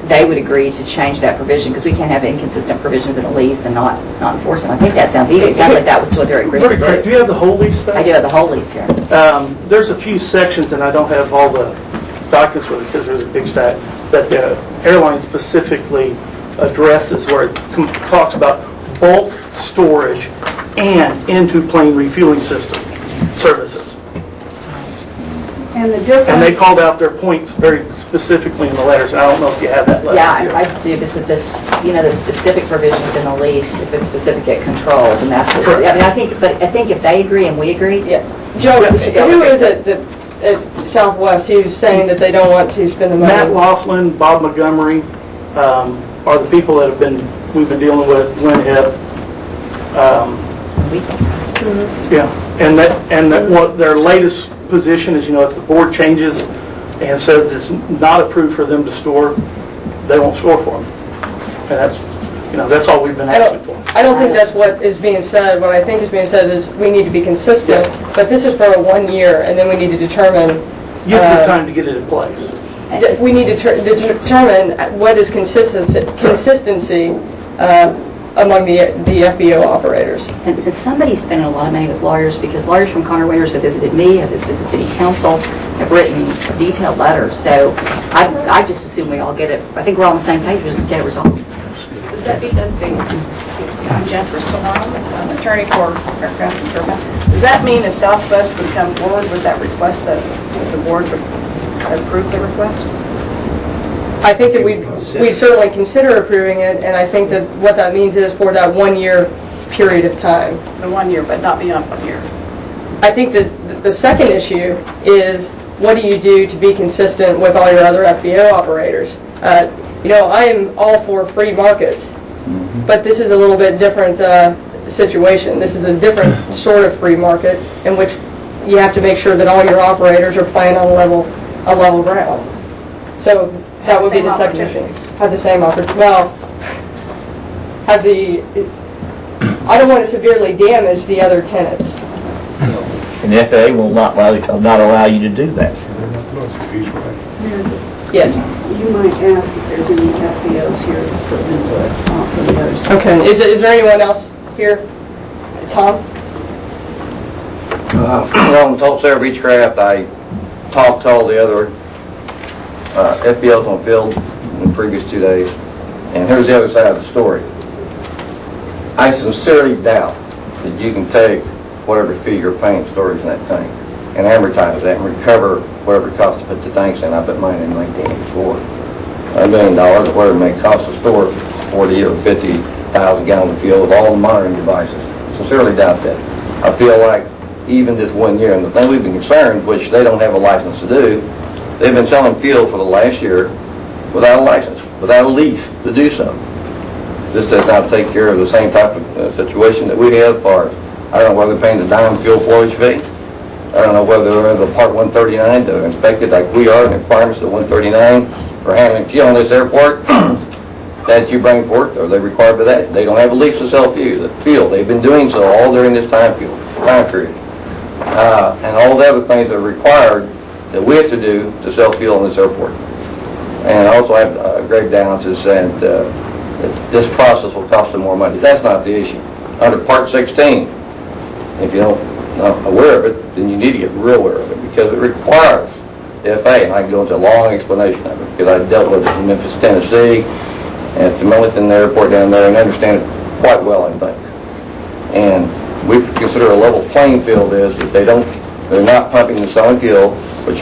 they would agree to change that provision, because we can't have inconsistent provisions in a lease and not enforce them. I think that sounds easy. It sounds like that was what they're agreeing to do. Do you have the whole lease thing? I do have the whole lease here. There's a few sections, and I don't have all the documents with it because there's a big stack, that the airline specifically addresses, where it talks about bulk storage and into plane refueling system services. And the difference... And they called out their points very specifically in the letters, and I don't know if you have that letter. Yeah, I do. This, the specific provisions in the lease, if it's specific, it controls, and that's what, I mean, I think if they agree and we agree, Joe, who is it that at Southwest who's saying that they don't want to spend the money? Matt Laughlin, Bob Montgomery are the people that we've been dealing with. Winhead. And that what their latest position is, if the board changes and says it's not approved for them to store, they won't store for them. And that's all we've been asking for. I don't think that's what is being said. What I think is being said is we need to be consistent, but this is for a 1 year, and then we need to determine... You have time to get it in place. We need to determine what is consistency among the FBO operators. And somebody's spending a lot of money with lawyers, because lawyers from Conner Winters have visited me, have visited the city council, have written detailed letters. So I just assume we all get it. I think we're all on the same page. We'll just get it resolved. Does that mean that I'm Jennifer Salon, attorney for aircraft and turbines. Does that mean if Southwest would come forward with that request, that the board would approve the request? I think that we'd certainly consider approving it, and I think that what that means is for that 1 year period of time. The 1 year, but not beyond 1 year. I think that the second issue is, what do you do to be consistent with all your other FBO operators? I am all for free markets, but this is a little bit different situation. This is a different sort of free market in which you have to make sure that all your operators are playing on a level ground. So that would be the second issue. Have the same opportunity. Well, I don't want to severely damage the other tenants. And the FAA will not allow you to do that. Yes. You might ask if there's any FBOs here to put input from the others. Okay. Is there anyone else here? Tom? Along with Tulsa Air Beechcraft, I talked to all the other FBOs on field in the previous 2 days, and here's the other side of the story. I sincerely doubt that you can take whatever fee you're paying storage in that tank and advertise that and recover whatever it costs to put the tanks in. I put mine in 1984. $1 million, or whatever it may cost to store 40 or 50,000 gallons of fuel with all the monitoring devices. Sincerely doubt that. I feel like even this 1 year, and the thing we've been concerned, which they don't have a license to do, they've been selling fuel for the last year without a license, without a lease to do so. This does not take care of the same type of situation that we have for, I don't know whether they're paying the dime fuel forage fee. I don't know whether they're under Part 139 to inspect it like we are, and requirements of 139 for handling fuel in this airport that you bring forth, or they require for that. They don't have a lease to sell fuel. They've been doing so all during this time period. And all the other things that are required that we have to do to sell fuel in this airport. And also have grave balances, and this process will cost them more money. That's not the issue. Under Part 16, if you're not aware of it, then you need to get real aware of it, because it requires the FAA, and I can go into a long explanation of it, because I dealt with it in Memphis, Tennessee, at the Millington Airport down there, and understand it quite well, I think. And we consider a level playing field is that they're not pumping and selling fuel, which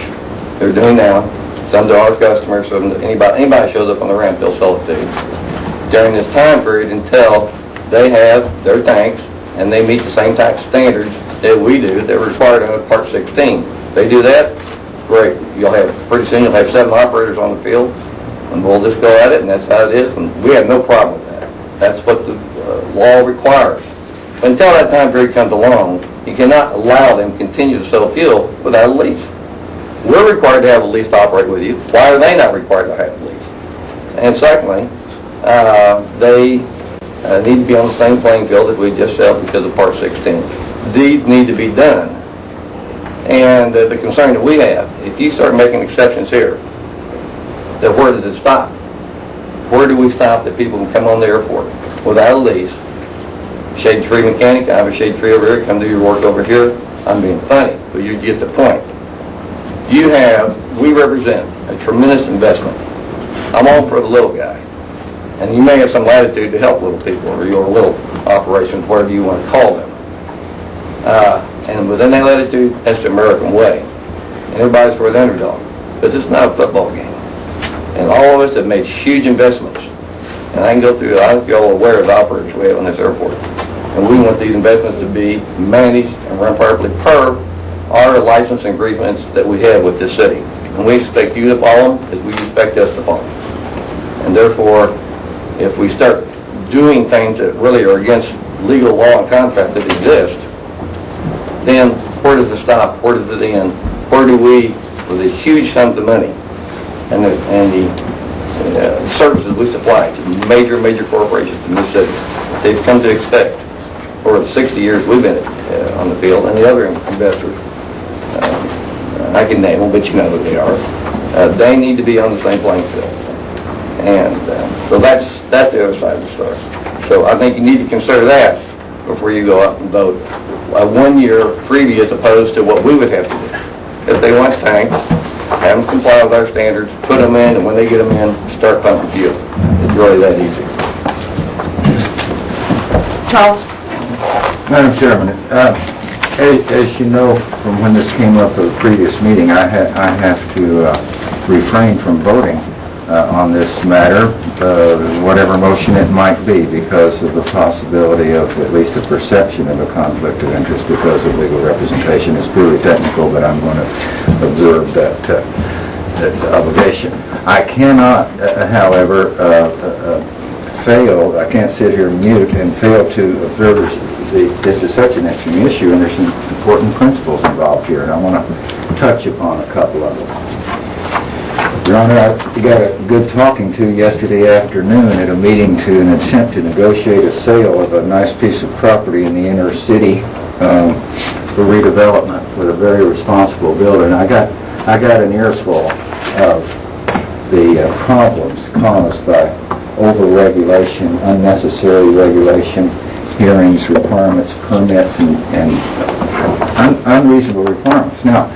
they're doing now. Some to our customers, so anybody shows up on the ramp, they'll sell it to you. During this time period until they have their tanks and they meet the same tax standards that we do, that are required under Part 16. They do that, great. Pretty soon you'll have 7 operators on the field, and we'll just go at it, and that's how it is, and we have no problem with that. That's what the law requires. But until that time period comes along, you cannot allow them to continue to sell fuel without a lease. We're required to have a lease to operate with you. Why are they not required to have a lease? And secondly, they need to be on the same playing field that we just said because of Part 16. These need to be done. And the concern that we have, if you start making exceptions here, then where does it stop? Where do we stop that people can come on the airport without a lease? Shade-free mechanic, I have a shade-free over here, come do your work over here. I'm being funny, but you get the point. We represent a tremendous investment. I'm all for the little guy. And you may have some latitude to help little people, or your little operations, whatever you want to call them. And within that latitude, that's the American way. And everybody's for the underdog. But this is not a football game. And all of us have made huge investments. And I can go through, I don't know if you're all aware of the operators we have on this airport. And we want these investments to be managed and run properly per our license agreements that we have with this city. And we expect you to follow them as we expect us to follow them. And therefore, if we start doing things that really are against legal law and contract that exist, then where does it stop? Where does it end? Where do we, with the huge sums of money and the services we supply to major corporations in this city, they've come to expect for the 60 years we've been on the field, and the other investors, I can name them, but you know who they are. They need to be on the same playing field. And so that's the other side of the story. So I think you need to consider that before you go out and vote a 1 year freebie as opposed to what we would have to do. If they want tanks, have them comply with our standards, put them in, and when they get them in, start pumping fuel. It's really that easy. Charles? Madam Chairman, as you know from when this came up at the previous meeting, I have to refrain from voting on this matter, whatever motion it might be, because of the possibility of at least a perception of a conflict of interest because of legal representation. It's purely technical, but I'm going to observe that obligation. I cannot, however, I can't sit here mute and fail to observe this is such an interesting issue, and there's some important principles involved here, and I want to touch upon a couple of them. Your Honor, I got a good talking to yesterday afternoon at a meeting to an attempt to negotiate a sale of a nice piece of property in the inner city for redevelopment with a very responsible builder, and I got an earful of the problems caused by over-regulation, unnecessary regulation, hearings, requirements, permits, and unreasonable requirements. Now,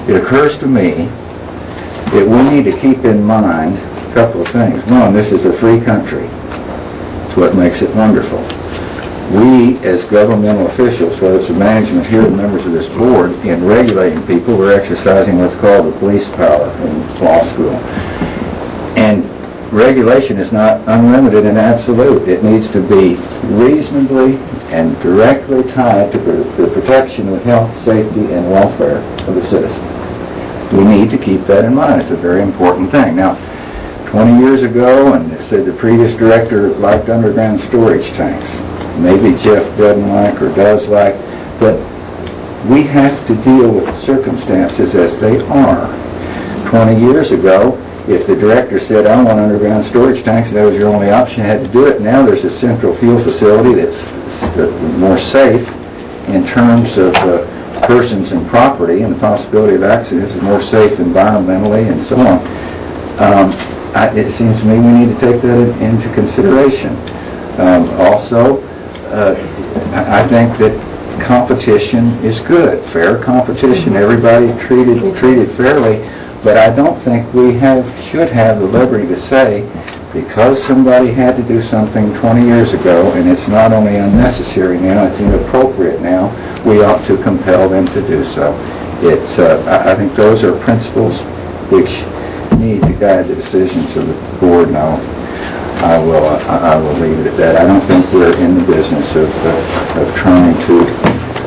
it occurs to me that we need to keep in mind a couple of things. One, this is a free country. That's what makes it wonderful. We, as governmental officials, whether it's the management here or members of this board, in regulating people, we're exercising what's called the police power in law school. And regulation is not unlimited and absolute. It needs to be reasonably and directly tied to the protection of health, safety, and welfare of the citizens. We need to keep that in mind. It's a very important thing. Now, 20 years ago, and it said the previous director liked underground storage tanks. Maybe Jeff doesn't like or does like, but we have to deal with circumstances as they are. 20 years ago, if the director said, I want underground storage tanks, and that was your only option, you had to do it. Now there's a central fuel facility that's more safe in terms of persons and property, and the possibility of accidents is more safe environmentally and so on. It seems to me we need to take that into consideration. Also, I think that competition is good. Fair competition, everybody treated fairly. But I don't think we should have the liberty to say, because somebody had to do something 20 years ago, and it's not only unnecessary now, it's inappropriate now, we ought to compel them to do so. I think those are principles which need to guide the decisions of the board. Now, I will leave it at that. I don't think we're in the business of trying to,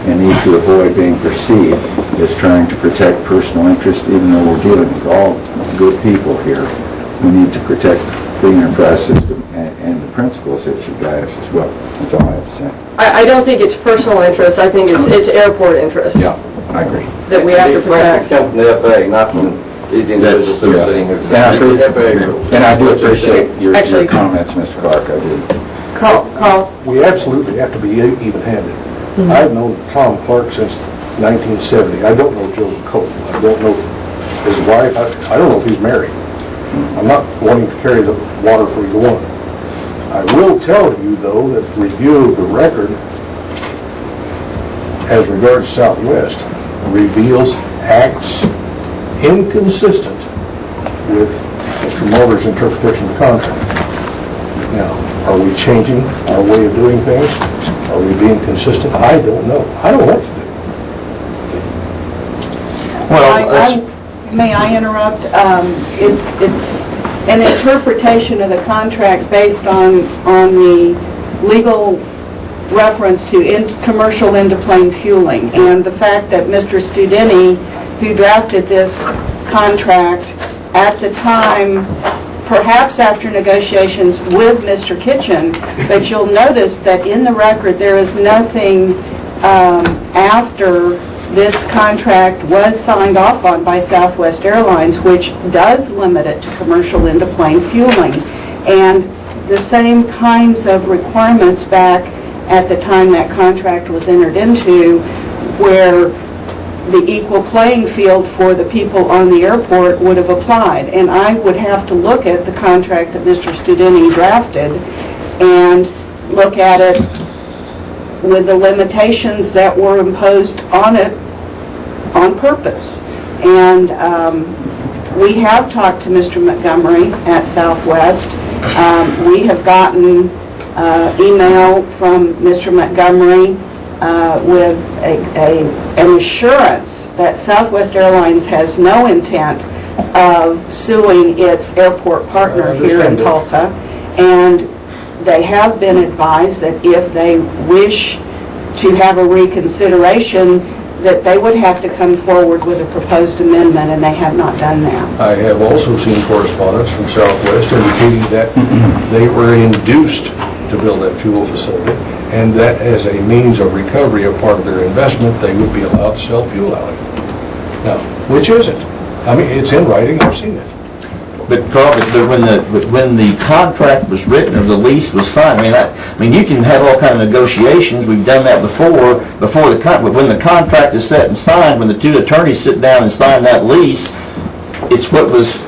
and need to avoid being perceived as trying to protect personal interest, even though we're dealing with all good people here. We need to protect the enterprise system and the principles that should guide us as well. That's all I have to say. I don't think it's personal interest. I think it's airport interest. Yeah, I agree. That we have to protect. Come from the FAA, not from these individuals that are sitting here. And I do appreciate your comments, Mr. Clark. I do. Call. We absolutely have to be even-handed. Mm-hmm. I've known Tom Clark since 1970. I don't know Joe Cope. I don't know his wife. I don't know if he's married. I'm not wanting to carry the water for either one. I will tell you, though, that review of the record as regards Southwest reveals acts inconsistent with Mr. Mulder's interpretation of the contract. Now, are we changing our way of doing things? Are we being consistent? I don't know. I don't know what to do. Well, may I interrupt? It's an interpretation of the contract based on the legal reference to commercial into-plane fueling, and the fact that Mr. Studeni, who drafted this contract at the time, perhaps after negotiations with Mr. Kitchen, but you'll notice that in the record there is nothing after this contract was signed off on by Southwest Airlines, which does limit it to commercial into-plane fueling. And the same kinds of requirements back at the time that contract was entered into, where the equal playing field for the people on the airport would have applied. And I would have to look at the contract that Mr. Studeni drafted and look at it with the limitations that were imposed on it on purpose. And we have talked to Mr. Montgomery at Southwest. We have gotten email from Mr. Montgomery with an assurance that Southwest Airlines has no intent of suing its airport partner here in Tulsa, and they have been advised that if they wish to have a reconsideration, that they would have to come forward with a proposed amendment, and they have not done that. I have also seen correspondence from Southwest indicating that they were induced to build that fuel facility, and that as a means of recovery of part of their investment, they would be allowed to sell fuel out of it. Now, which is it? I mean, it's in writing, I've seen it. But when the contract was written or the lease was signed, I mean, you can have all kind of negotiations. We've done that before but when the contract is set and signed, when the two attorneys sit down and sign that lease, it's what's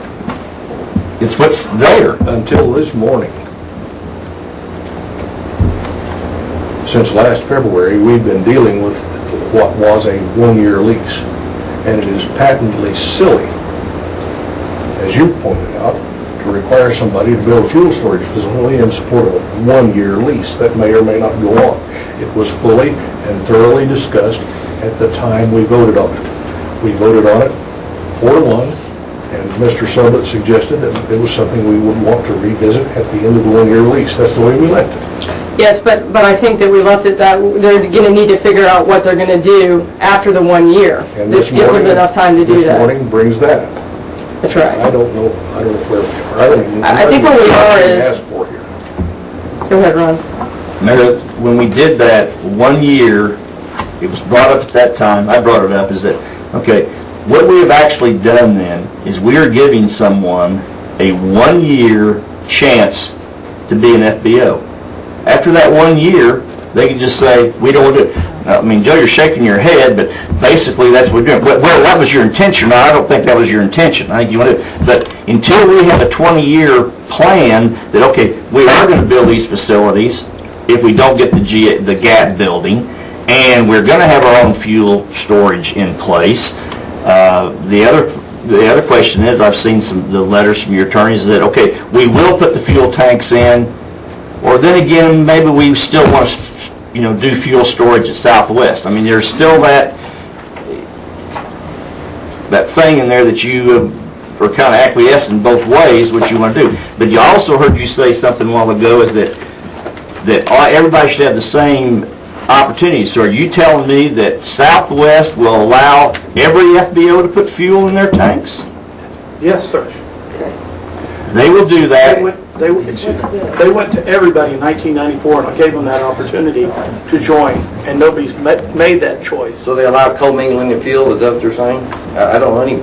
there. Until this morning. Since last February, we've been dealing with what was a one-year lease, and it is patently silly, as you pointed out, to require somebody to build a fuel storage facility in support of a one-year lease that may or may not go on. It was fully and thoroughly discussed at the time we voted on it. We voted on it 4-1 And Mr. Summit suggested that it was something we would want to revisit at the end of the one-year lease. That's the way we left it. Yes, but I think that we left it that they're going to need to figure out what they're going to do after the 1 year. And This gives them enough time to do that. This morning brings that up. That's right. I don't know where we are. I think where we are is... Asked for here. Go ahead, Ron. Meredith, when we did that 1 year, it was brought up at that time, I brought it up, is that, okay, what we have actually done then is we are giving someone a 1 year chance to be an FBO. After that 1 year, they can just say, we don't want to do it. I mean, Joe, you're shaking your head, but basically that's what we're doing. Well, that was your intention. Now, I don't think that was your intention. I think you want to, but until we have a 20-year plan that, okay, we are going to build these facilities if we don't get the GAT building, and we're going to have our own fuel storage in place. The other question is, I've seen the letters from your attorneys that, okay, we will put the fuel tanks in, or then again, maybe we still want to, do fuel storage at Southwest. I mean, there's still that thing in there that you are kind of acquiescing both ways, what you want to do. But you also heard you say something a while ago is that everybody should have the same opportunities. So are you telling me that Southwest will allow every FBO to put fuel in their tanks? Yes, sir. They will do that. They went to everybody in 1994, and I gave them that opportunity to join, and nobody's made that choice. So they allow co-mingling of fuel, is that what you're saying? I don't know any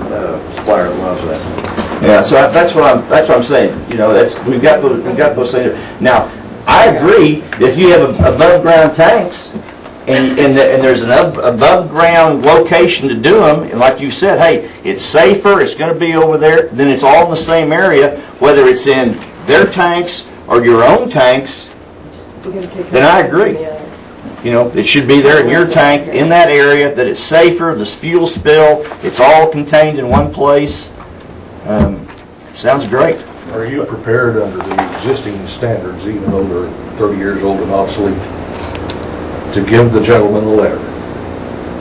supplier that allows that. Yeah, so that's what I'm saying. We've got those things. Now, I agree that if you have above ground tanks and there's an above ground location to do them, and like you said, hey, it's safer, it's going to be over there, then it's all in the same area, whether it's in their tanks or your own tanks, then I agree. It should be there in your tank, in that area, that it's safer, the fuel spill, it's all contained in one place. Sounds great. Are you prepared under the existing standards, even though they're 30 years old and obsolete, to give the gentleman a letter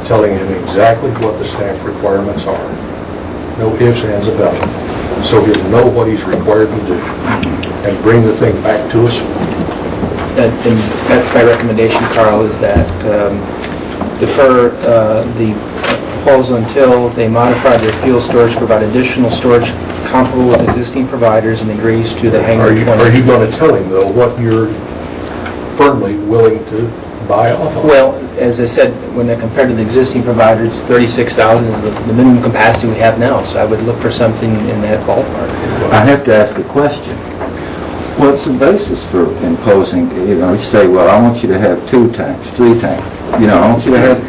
telling him exactly what the staff requirements are? No ifs, ands, or buts. So he'll know what he's required to do and bring the thing back to us? That's my recommendation, Carl, is that defer the proposal until they modify their fuel storage to provide additional storage comparable with existing providers and agrees to the hangar. Are you going to tell him, though, what you're firmly willing to buy off of? Well, as I said, when they're compared to the existing providers, 36,000 is the minimum capacity we have now, so I would look for something in that ballpark. I have to ask a question. What's the basis for imposing, you say, well, I want you to have 2 tanks, 3 tanks. I want you to have,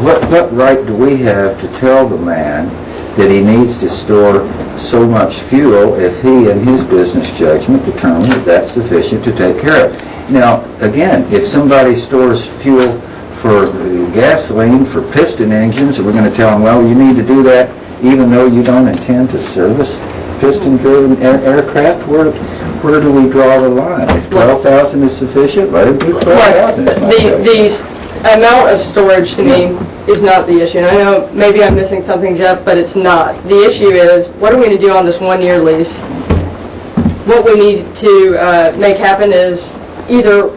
what right do we have to tell the man that he needs to store so much fuel if he, in his business judgment, determines that that's sufficient to take care of? Now, again, if somebody stores fuel for gasoline, for piston engines, we're going to tell them, well, you need to do that even though you don't intend to service piston-driven aircraft? Where do we draw the line? If 12,000 is sufficient, let it be 12,000. The amount of storage to me is not the issue. And I know maybe I'm missing something, Jeff, but it's not. The issue is, what are we going to do on this 1 year lease? What we need to make happen is either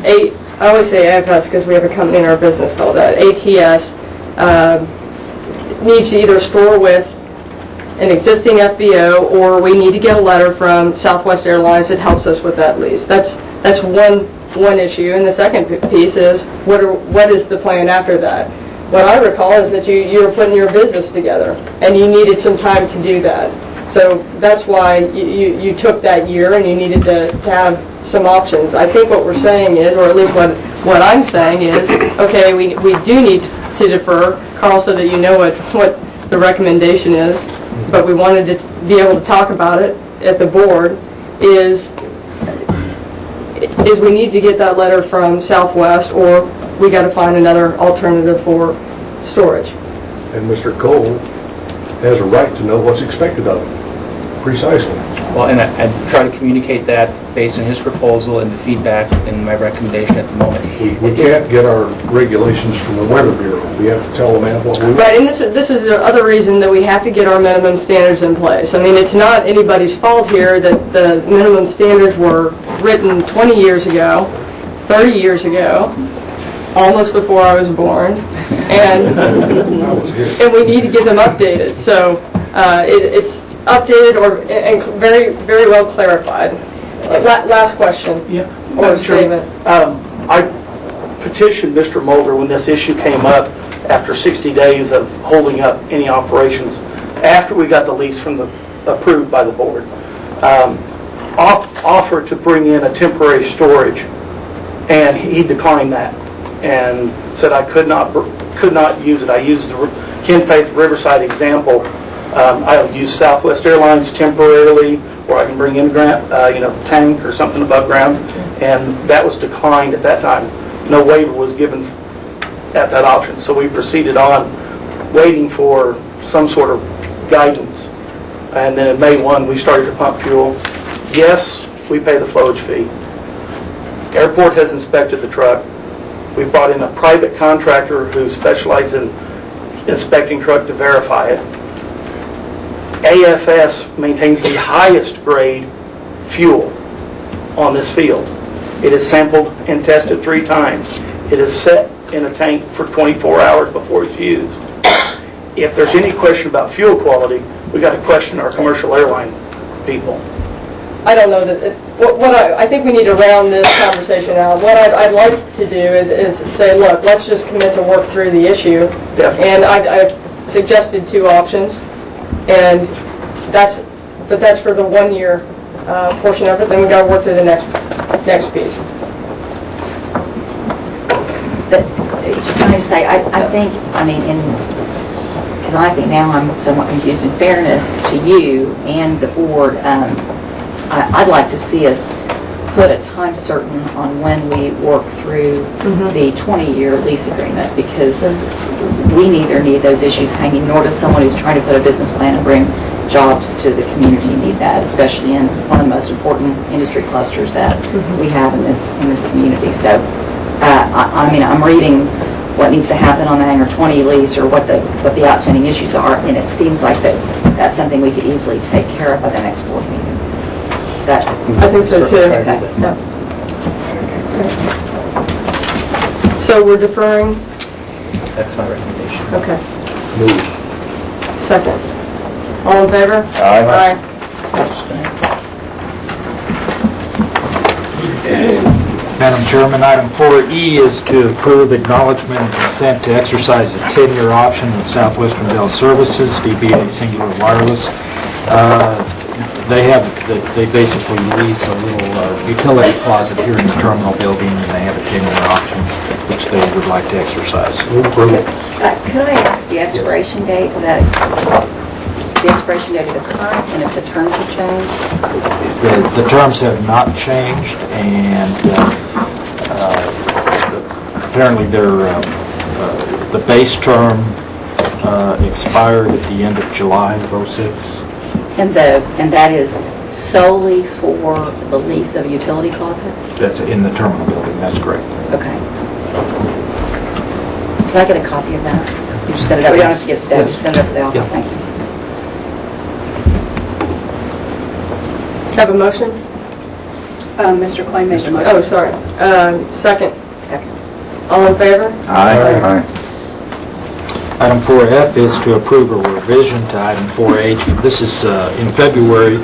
I always say AFS because we have a company in our business called that. ATS needs to either store with an existing FBO, or we need to get a letter from Southwest Airlines that helps us with that lease. That's one issue. And the second piece is what is the plan after that? What I recall is that you were putting your business together and you needed some time to do that. So that's why you took that year and you needed to have some options. I think what we're saying is, or at least what I'm saying is, okay, we do need to defer. Carl said that you know what the recommendation is, but we wanted to be able to talk about it at the board, is we need to get that letter from Southwest, or we got to find another alternative for storage. And Mr. Cole has a right to know what's expected of him. Precisely. Well, and I try to communicate that based on his proposal and the feedback and my recommendation at the moment. We can't get our regulations from the Weather Bureau. We have to tell them what we want. Right, and this is the other reason that we have to get our minimum standards in place. I mean, it's not anybody's fault here that the minimum standards were written 20 years ago, 30 years ago, almost before I was born, and we need to get them updated. So it's updated and very, very well clarified. Last question. Yeah. Or statement. I petitioned Mr. Mulder when this issue came up after 60 days of holding up any operations after we got the lease approved by the board. Offered to bring in a temporary storage, and he declined that and said I could not use it. I used the Ken Faith Riverside example. I'll use Southwest Airlines temporarily, or I can bring in tank or something above ground, and that was declined at that time. No waiver was given at that option, so we proceeded on waiting for some sort of guidance. And then in May 1, we started to pump fuel. Yes, we pay the flowage fee. Airport has inspected the truck. We brought in a private contractor who specializes in inspecting truck to verify it. AFS maintains the highest grade fuel on this field. It is sampled and tested 3 times. It is set in a tank for 24 hours before it's used. If there's any question about fuel quality, we got to question our commercial airline people. I don't know that. I think we need to round this conversation out. What I'd like to do is say, look, let's just commit to work through the issue. Definitely. And I've suggested 2 options, and that's for the 1-year portion of it. Then we got to work through the next piece. Can I just say, I think now I'm somewhat confused. In fairness to you and the board, I'd like to see us put a time certain on when we work through the 20-year lease agreement, because we neither need those issues hanging, nor does someone who's trying to put a business plan and bring jobs to the community need that, especially in one of the most important industry clusters that we have in this community. So, I'm reading what needs to happen on the hangar 20 lease, or what the outstanding issues are, and it seems like that's something we could easily take care of by the next board meeting. Is that? I think so too. Okay. Yeah. So we're deferring. That's my recommendation. Okay. Move. Second. All in favor? Aye. Madam Chairman, item 4E is to approve acknowledgement and consent to exercise a 10-year option with Southwestern Bell Services, DBA Singular Wireless. They basically lease a little utility closet here in the terminal building, and they have a 10-year option which they would like to exercise. Move approval. Could I ask the expiration date of that? The expiration date of the current, and if the terms have changed? The terms have not changed, and apparently the base term expired at the end of July of 06. And that is solely for the lease of a utility closet? That's in the terminal building, that's correct. Okay. Can I get a copy of that? You just send it up. We don't have to get it today. Just send it up to the office. Thank you. Have a motion? Mr. Clay made the motion. Oh, sorry. Second. Second. All in favor? Aye. Item 4F is to approve a revision to item 4H. This is in February.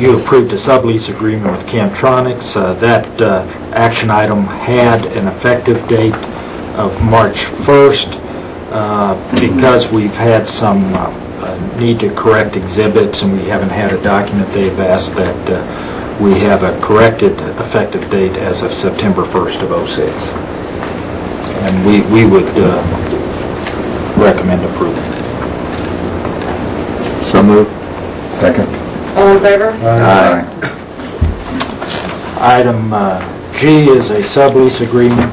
You approved a sublease agreement with Camtronics. That action item had an effective date of March 1st. Because we've had some need to correct exhibits and we haven't had a document, they've asked that we have a corrected effective date as of September 1st of 06. And we would recommend approval. So moved. Second. All in favor? Aye. Item G is a sublease agreement,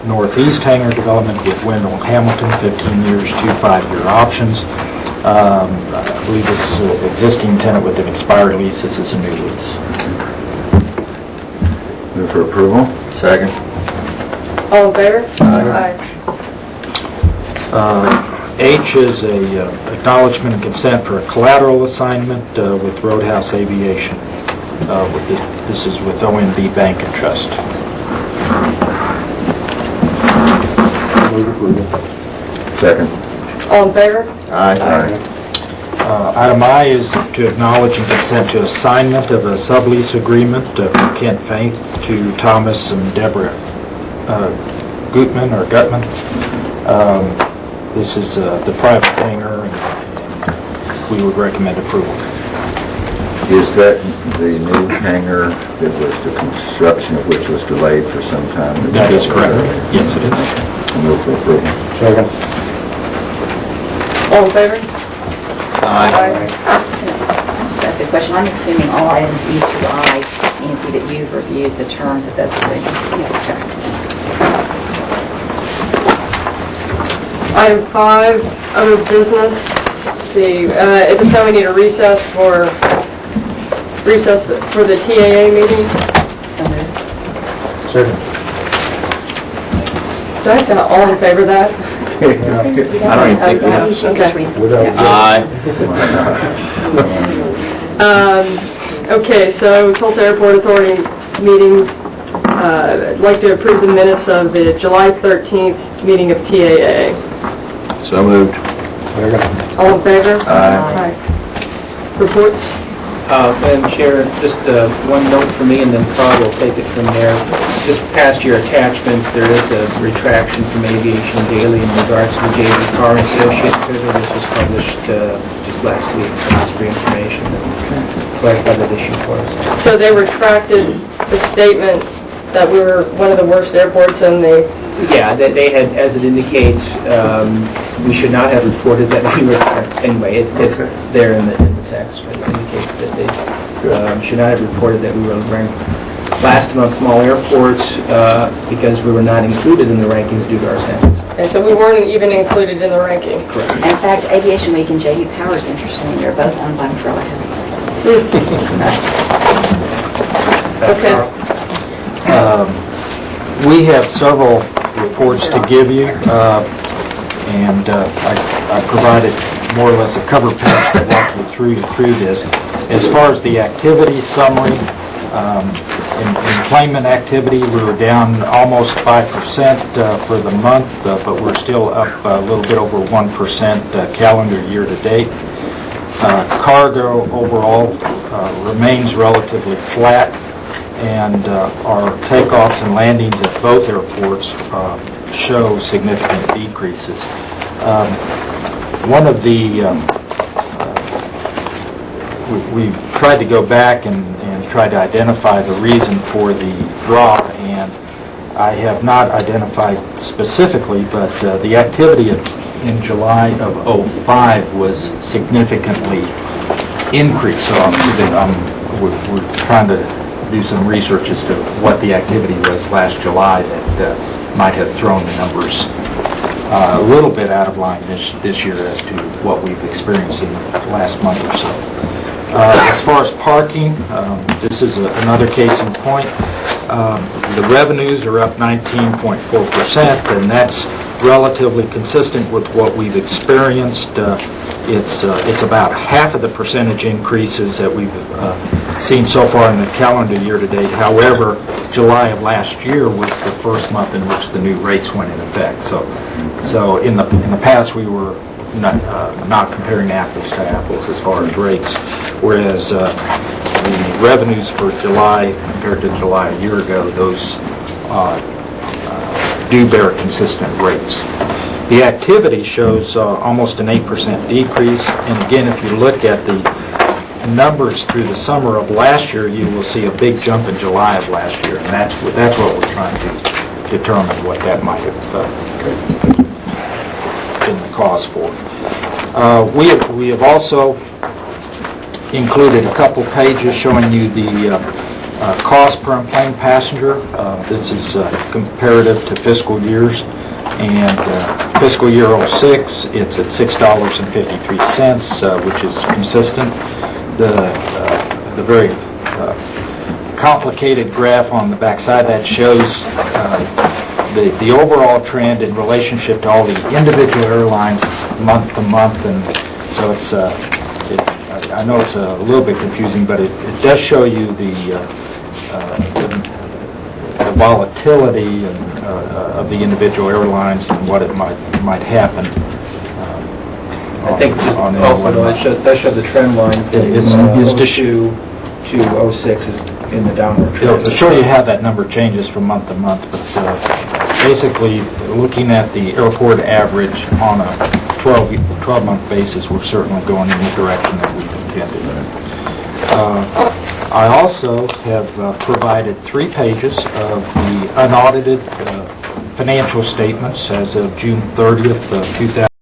Northeast Hangar Development with Wendell Hamilton, 15 years, 2 5-year options. I believe this is an existing tenant with an expired lease. This is a new lease. Move for approval. Second. All in favor? Aye. H is a acknowledgement and consent for a collateral assignment with Roadhouse Aviation. This is with ONB Bank and Trust. Move approval. Second. All in favor? Aye. Item I is to acknowledge and consent to assignment of a sublease agreement from Kent Faith to Thomas and Deborah Gutman. This is the private hangar, and we would recommend approval. Is that the new hangar that was the construction of which was delayed for some time? That is correct. Yes, it is. Move for approval. Second. All in favor? Aye. Can I just ask a question? I'm assuming all items E through I, Nancy, that you've reviewed the terms of those agreements. Okay. Item 5, other business. Let's see, at this time we need a recess for the TAA meeting. So moved. Second. Do I have to all in favor of that? I don't even think we have. Okay. Aye. Okay, so Tulsa Airport Authority meeting, I'd like to approve the minutes of the July 13th meeting of TAA. So moved. All in favor? Aye. Reports? Madam Chair, just one note for me, and then Carl will take it from there. Just past your attachments, there is a retraction from Aviation Daily in regards to the JV Car Associates. This was published just last week, so just for information to clarify that issue for us. So they retracted the statement that we were one of the worst airports in the... Yeah, that they had, as it indicates, we should not have reported that we were, anyway, it's there in the text, but it indicates that they should not have reported that we were ranked last among small airports because we were not included in the rankings due to our census. And so we weren't even included in the ranking. Correct. And in fact, Aviation Week and JU Power is interesting. They're both owned by Umbrella Health. Okay. We have several reports to give you, and I provided more or less a cover page to walk you through this. As far as the activity summary, employment activity, we were down almost 5% for the month, but we're still up a little bit over 1% calendar year to date. Cargo overall remains relatively flat, and our takeoffs and landings at both airports show significant decreases. One of the we tried to go back and try to identify the reason for the drop, and I have not identified specifically, but the activity in July of 2005 was significantly increased. So we're trying to do some research as to what the activity was last July that might have thrown the numbers a little bit out of line this year as to what we've experienced in the last month or so. As far as parking, this is another case in point. The revenues are up 19.4%, and that's relatively consistent with what we've experienced. It's about half of the percentage increases that we've seen so far in the calendar year to date. However, July of last year was the first month in which the new rates went in effect. So in the past we were not comparing apples to apples as far as rates, whereas the revenues for July compared to July a year ago, those do bear consistent rates. The activity shows almost an 8% decrease, and again, if you look at the numbers through the summer of last year, you will see a big jump in July of last year, and that's what we're trying to determine what that might have been the cause for. We have also included a couple pages showing you the cost per unplanned passenger. This is comparative to fiscal years And fiscal year '06, it's at $6.53, which is consistent. The very complicated graph on the backside that shows the overall trend in relationship to all the individual airlines month to month, and so it's I know it's a little bit confusing, but it does show you the volatility of the individual airlines and what it might happen. I think also that showed the trend line from 02 to 06 is in the downward trend. It'll show you how that number changes from month to month, but basically, looking at the airport average on a 12-month basis, we're certainly going in the direction that we've intended. I also have provided 3 pages of the unaudited financial statements as of June 30th, 2000.